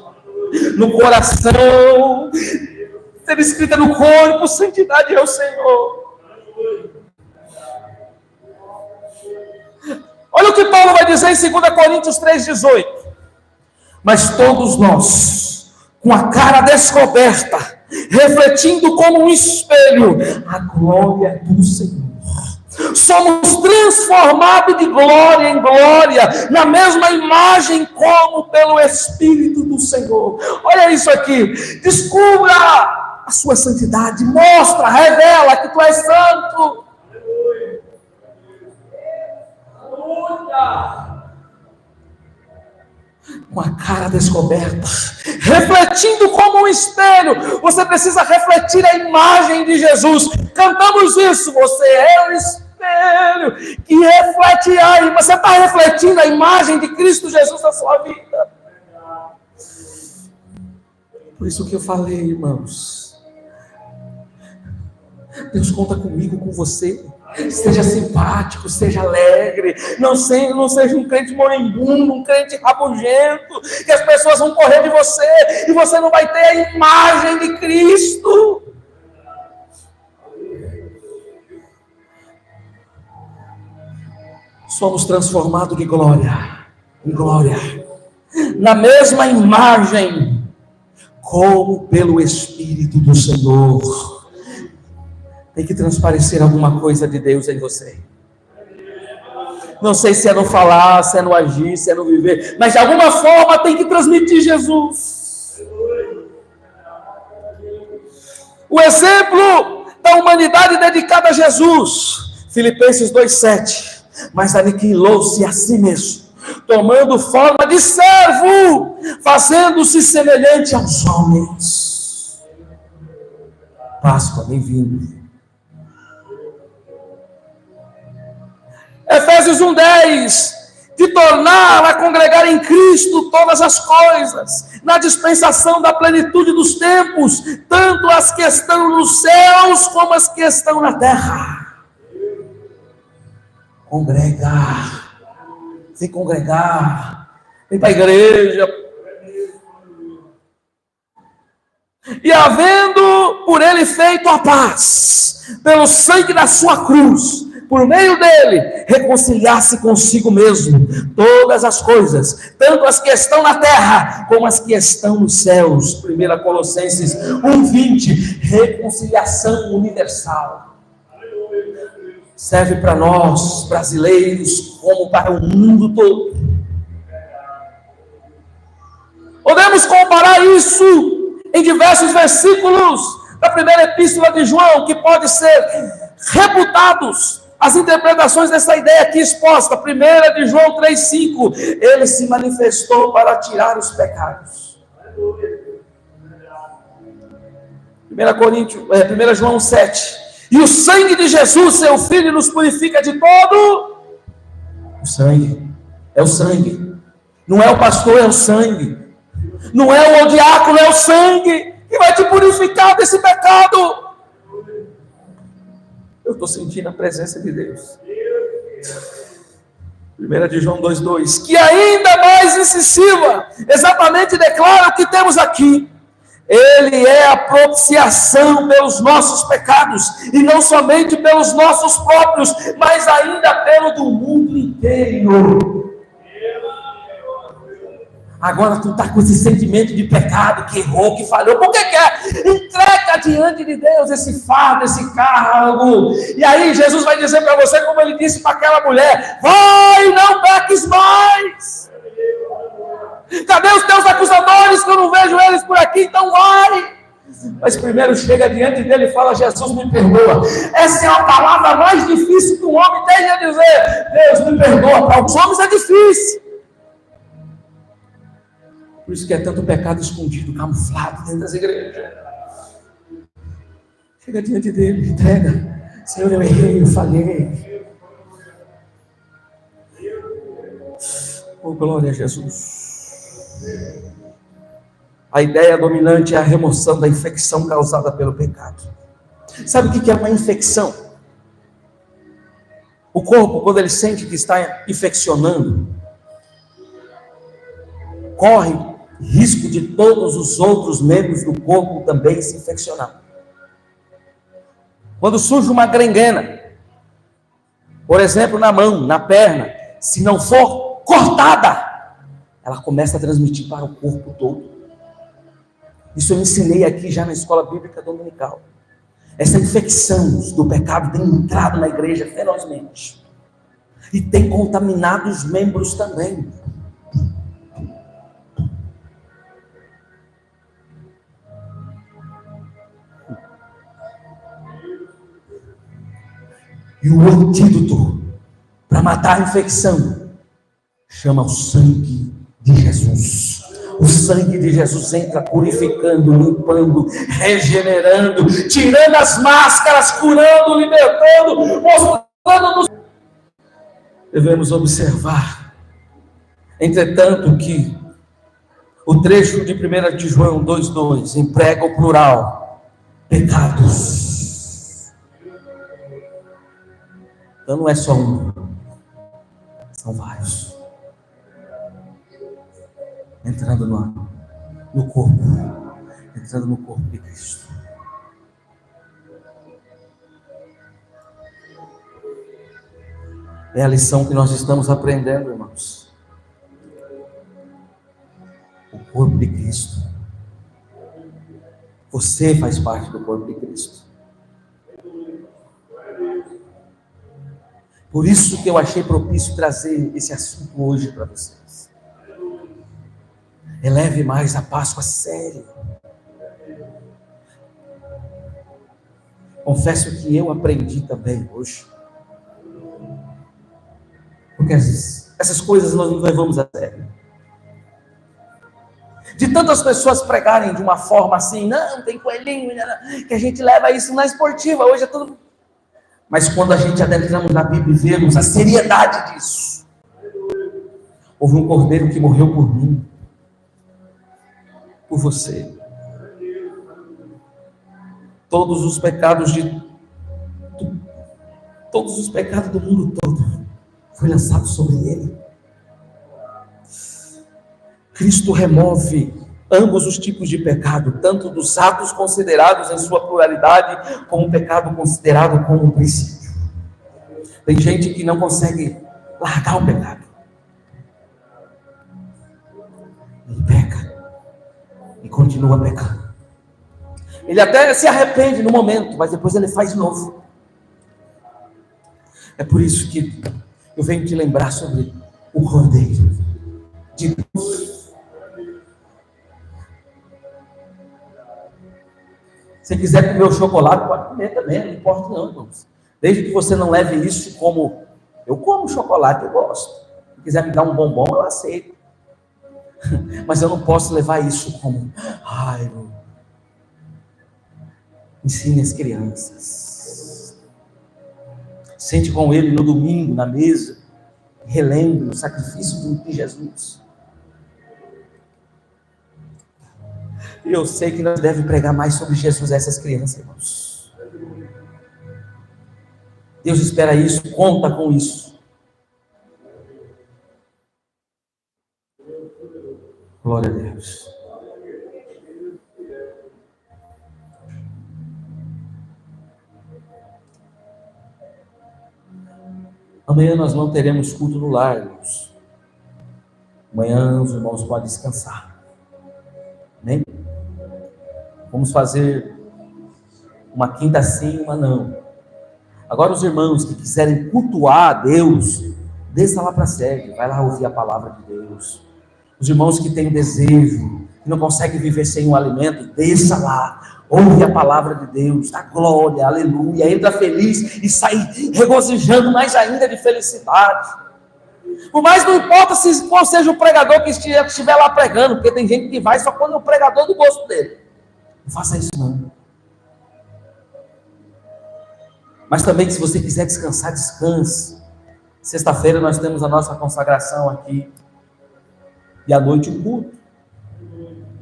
no coração. Ser escrita no corpo. Santidade ao Senhor. Olha o que Paulo vai dizer em 2 Coríntios 3,18. Mas todos nós, com a cara descoberta, refletindo como um espelho a glória do Senhor, somos transformados de glória em glória, na mesma imagem como pelo Espírito do Senhor. Olha isso aqui. Descubra a sua santidade. Mostra, revela que tu és santo. Com a cara descoberta, refletindo como um espelho. Você precisa refletir a imagem de Jesus. Cantamos isso. Você é o espelho que reflete aí. Você está refletindo a imagem de Cristo Jesus na sua vida. Por isso que eu falei, irmãos, Deus conta comigo, com você. Seja simpático, seja alegre, não seja um crente moribundo, um crente rabugento, que as pessoas vão correr de você, e você não vai ter a imagem de Cristo. Somos transformados de glória em glória, na mesma imagem, como pelo Espírito do Senhor. Tem que transparecer alguma coisa de Deus em você. Não sei se é no falar, se é no agir, se é no viver, mas de alguma forma tem que transmitir Jesus. O exemplo da humanidade dedicada a Jesus, Filipenses 2,7. Mas aniquilou-se a si mesmo, tomando forma de servo, fazendo-se semelhante aos homens. Páscoa, bem-vindo. Efésios 1,10, de tornar a congregar em Cristo todas as coisas, na dispensação da plenitude dos tempos, tanto as que estão nos céus, como as que estão na terra. Congregar, vem congregar, vem para a igreja. E havendo por ele feito a paz, pelo sangue da sua cruz, por meio dele, reconciliar-se consigo mesmo, todas as coisas, tanto as que estão na terra, como as que estão nos céus. 1 Colossenses 1,20, reconciliação universal. Serve para nós, brasileiros, como para o mundo todo. Podemos comparar isso em diversos versículos da primeira epístola de João, que pode ser reputados as interpretações dessa ideia aqui exposta. 1 de João 3,5, ele se manifestou para tirar os pecados. 1 João 7, e o sangue de Jesus, seu Filho, nos purifica de todo o sangue. É o sangue, não é o pastor, é o sangue. Não é o diácono, é o sangue que vai te purificar desse pecado. Eu estou sentindo a presença de Deus. 1 de João 2,2, que ainda mais incisiva, exatamente declara o que temos aqui. Ele é a propiciação pelos nossos pecados, e não somente pelos nossos próprios, mas ainda pelo do mundo inteiro. Agora tu está com esse sentimento de pecado, que errou, que falhou. Por que quer? Entrega diante de Deus esse fardo, esse cargo. E aí Jesus vai dizer para você, como ele disse para aquela mulher: vai, não peques mais. Cadê os teus acusadores, que eu não vejo eles por aqui? Então vai. Mas primeiro chega diante dele e fala: Jesus, me perdoa. Essa é a palavra mais difícil que um homem tem a dizer. Deus, me perdoa. Para os homens é difícil. Por isso que é tanto pecado escondido, camuflado dentro das igrejas. Chega diante dele, entrega. Senhor, eu errei, eu falhei. Oh, glória a Jesus. A ideia dominante é a remoção da infecção causada pelo pecado. Sabe o que é uma infecção? O corpo, quando ele sente que está infeccionando, corre risco de todos os outros membros do corpo também se infeccionar. Quando surge uma gangrena, por exemplo, na mão, na perna, se não for cortada, ela começa a transmitir para o corpo todo. Isso eu ensinei aqui já na escola bíblica dominical. Essa infecção do pecado tem entrado na igreja ferozmente e tem contaminado os membros também. E o antídoto para matar a infecção chama o sangue de Jesus. O sangue de Jesus entra purificando, limpando, regenerando, tirando as máscaras, curando, libertando, mostrando-nos. Devemos observar, entretanto, que O trecho de 1 de João 2,2 emprega o plural, pecados. Então não é só um, são vários. Entrando no corpo de Cristo. É a lição que nós estamos aprendendo, irmãos. O corpo de Cristo. Você faz parte do corpo de Cristo. Por isso que eu achei propício trazer esse assunto hoje para vocês. Eleve mais a Páscoa a sério. Confesso que eu aprendi também hoje. Porque essas coisas nós não levamos a sério. De tantas pessoas pregarem de uma forma assim, não, tem coelhinho, que a gente leva isso na esportiva, hoje é tudo... Mas quando a gente adentramos na Bíblia e vemos a seriedade disso, houve um cordeiro que morreu por mim, por você. Todos os pecados do mundo todo foi lançado sobre ele. Cristo remove ambos os tipos de pecado, tanto dos atos considerados em sua pluralidade, como o pecado considerado como um princípio. Tem gente que não consegue largar o pecado. Ele peca e continua pecando. Ele até se arrepende no momento, mas depois ele faz de novo. É por isso que eu venho te lembrar sobre o Cordeiro de Deus. Se quiser comer o chocolate, pode comer também, não importa não, irmãos. Desde que você não leve isso como, eu como chocolate, eu gosto. Se quiser me dar um bombom, eu aceito. Mas eu não posso levar isso como, ensine as crianças. Sente com ele no domingo, na mesa, relembre o sacrifício de Jesus. E eu sei que nós devemos pregar mais sobre Jesus a essas crianças, irmãos. Deus espera isso, conta com isso. Glória a Deus. Amanhã nós não teremos culto no lar, irmãos. Amanhã os irmãos podem descansar. Amém? Vamos fazer uma quinta sim, uma não. Agora os irmãos que quiserem cultuar a Deus, desça lá para a sede, vai lá ouvir a palavra de Deus. Os irmãos que têm desejo, que não conseguem viver sem um alimento, desça lá, ouve a palavra de Deus, dá glória, aleluia, entra feliz e sai regozijando mais ainda de felicidade. Por mais não importa qual seja o pregador que estiver lá pregando, porque tem gente que vai só quando é o pregador do gosto dele. Não faça isso não. Mas também, se você quiser descansar, descanse. Sexta-feira nós temos a nossa consagração aqui. E à noite o culto.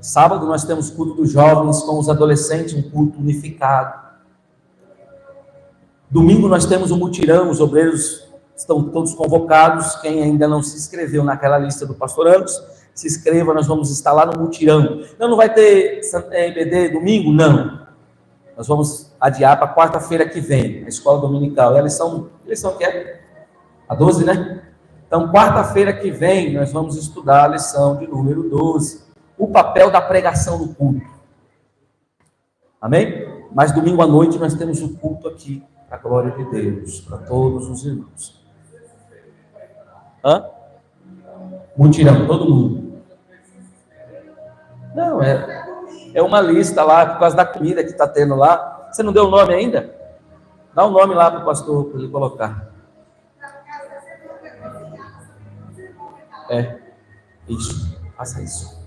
Sábado nós temos culto dos jovens com os adolescentes, um culto unificado. Domingo nós temos o mutirão, os obreiros estão todos convocados. Quem ainda não se inscreveu naquela lista do pastor Anjos, se inscreva, nós vamos estar lá no mutirão. Não vai ter EBD domingo? Não. Nós vamos adiar para quarta-feira que vem, a escola dominical. E a lição que é? A 12, né? Então, quarta-feira que vem, nós vamos estudar a lição de número 12. O papel da pregação no culto. Amém? Mas domingo à noite nós temos o culto aqui, para a glória de Deus, para todos os irmãos. Mutirão, todo mundo. Não, é uma lista lá, por causa da comida que está tendo lá. Você não deu o nome ainda? Dá o nome lá para o pastor, para ele colocar. Isso, faça isso.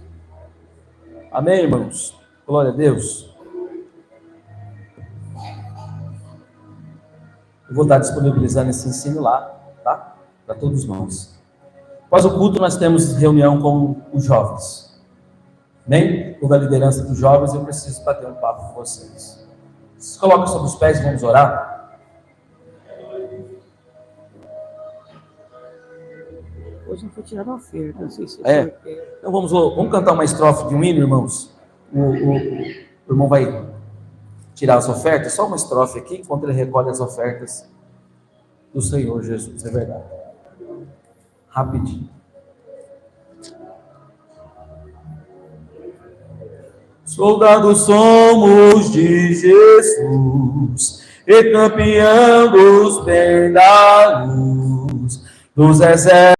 Amém, irmãos? Glória a Deus. Eu vou estar disponibilizando esse ensino lá, tá? Para todos nós. Após o culto, nós temos reunião com os jovens. Bem, toda a liderança dos jovens, eu preciso bater um papo com vocês. Se coloquem sobre os pés e vamos orar. Hoje não foi tirado a oferta, não sei se Então vamos cantar uma estrofe de um hino, irmãos. O irmão vai tirar as ofertas, só uma estrofe aqui, enquanto ele recolhe as ofertas do Senhor Jesus, é verdade. Rapidinho. Soldados somos de Jesus, e campeão dos bem da luz, dos exércitos.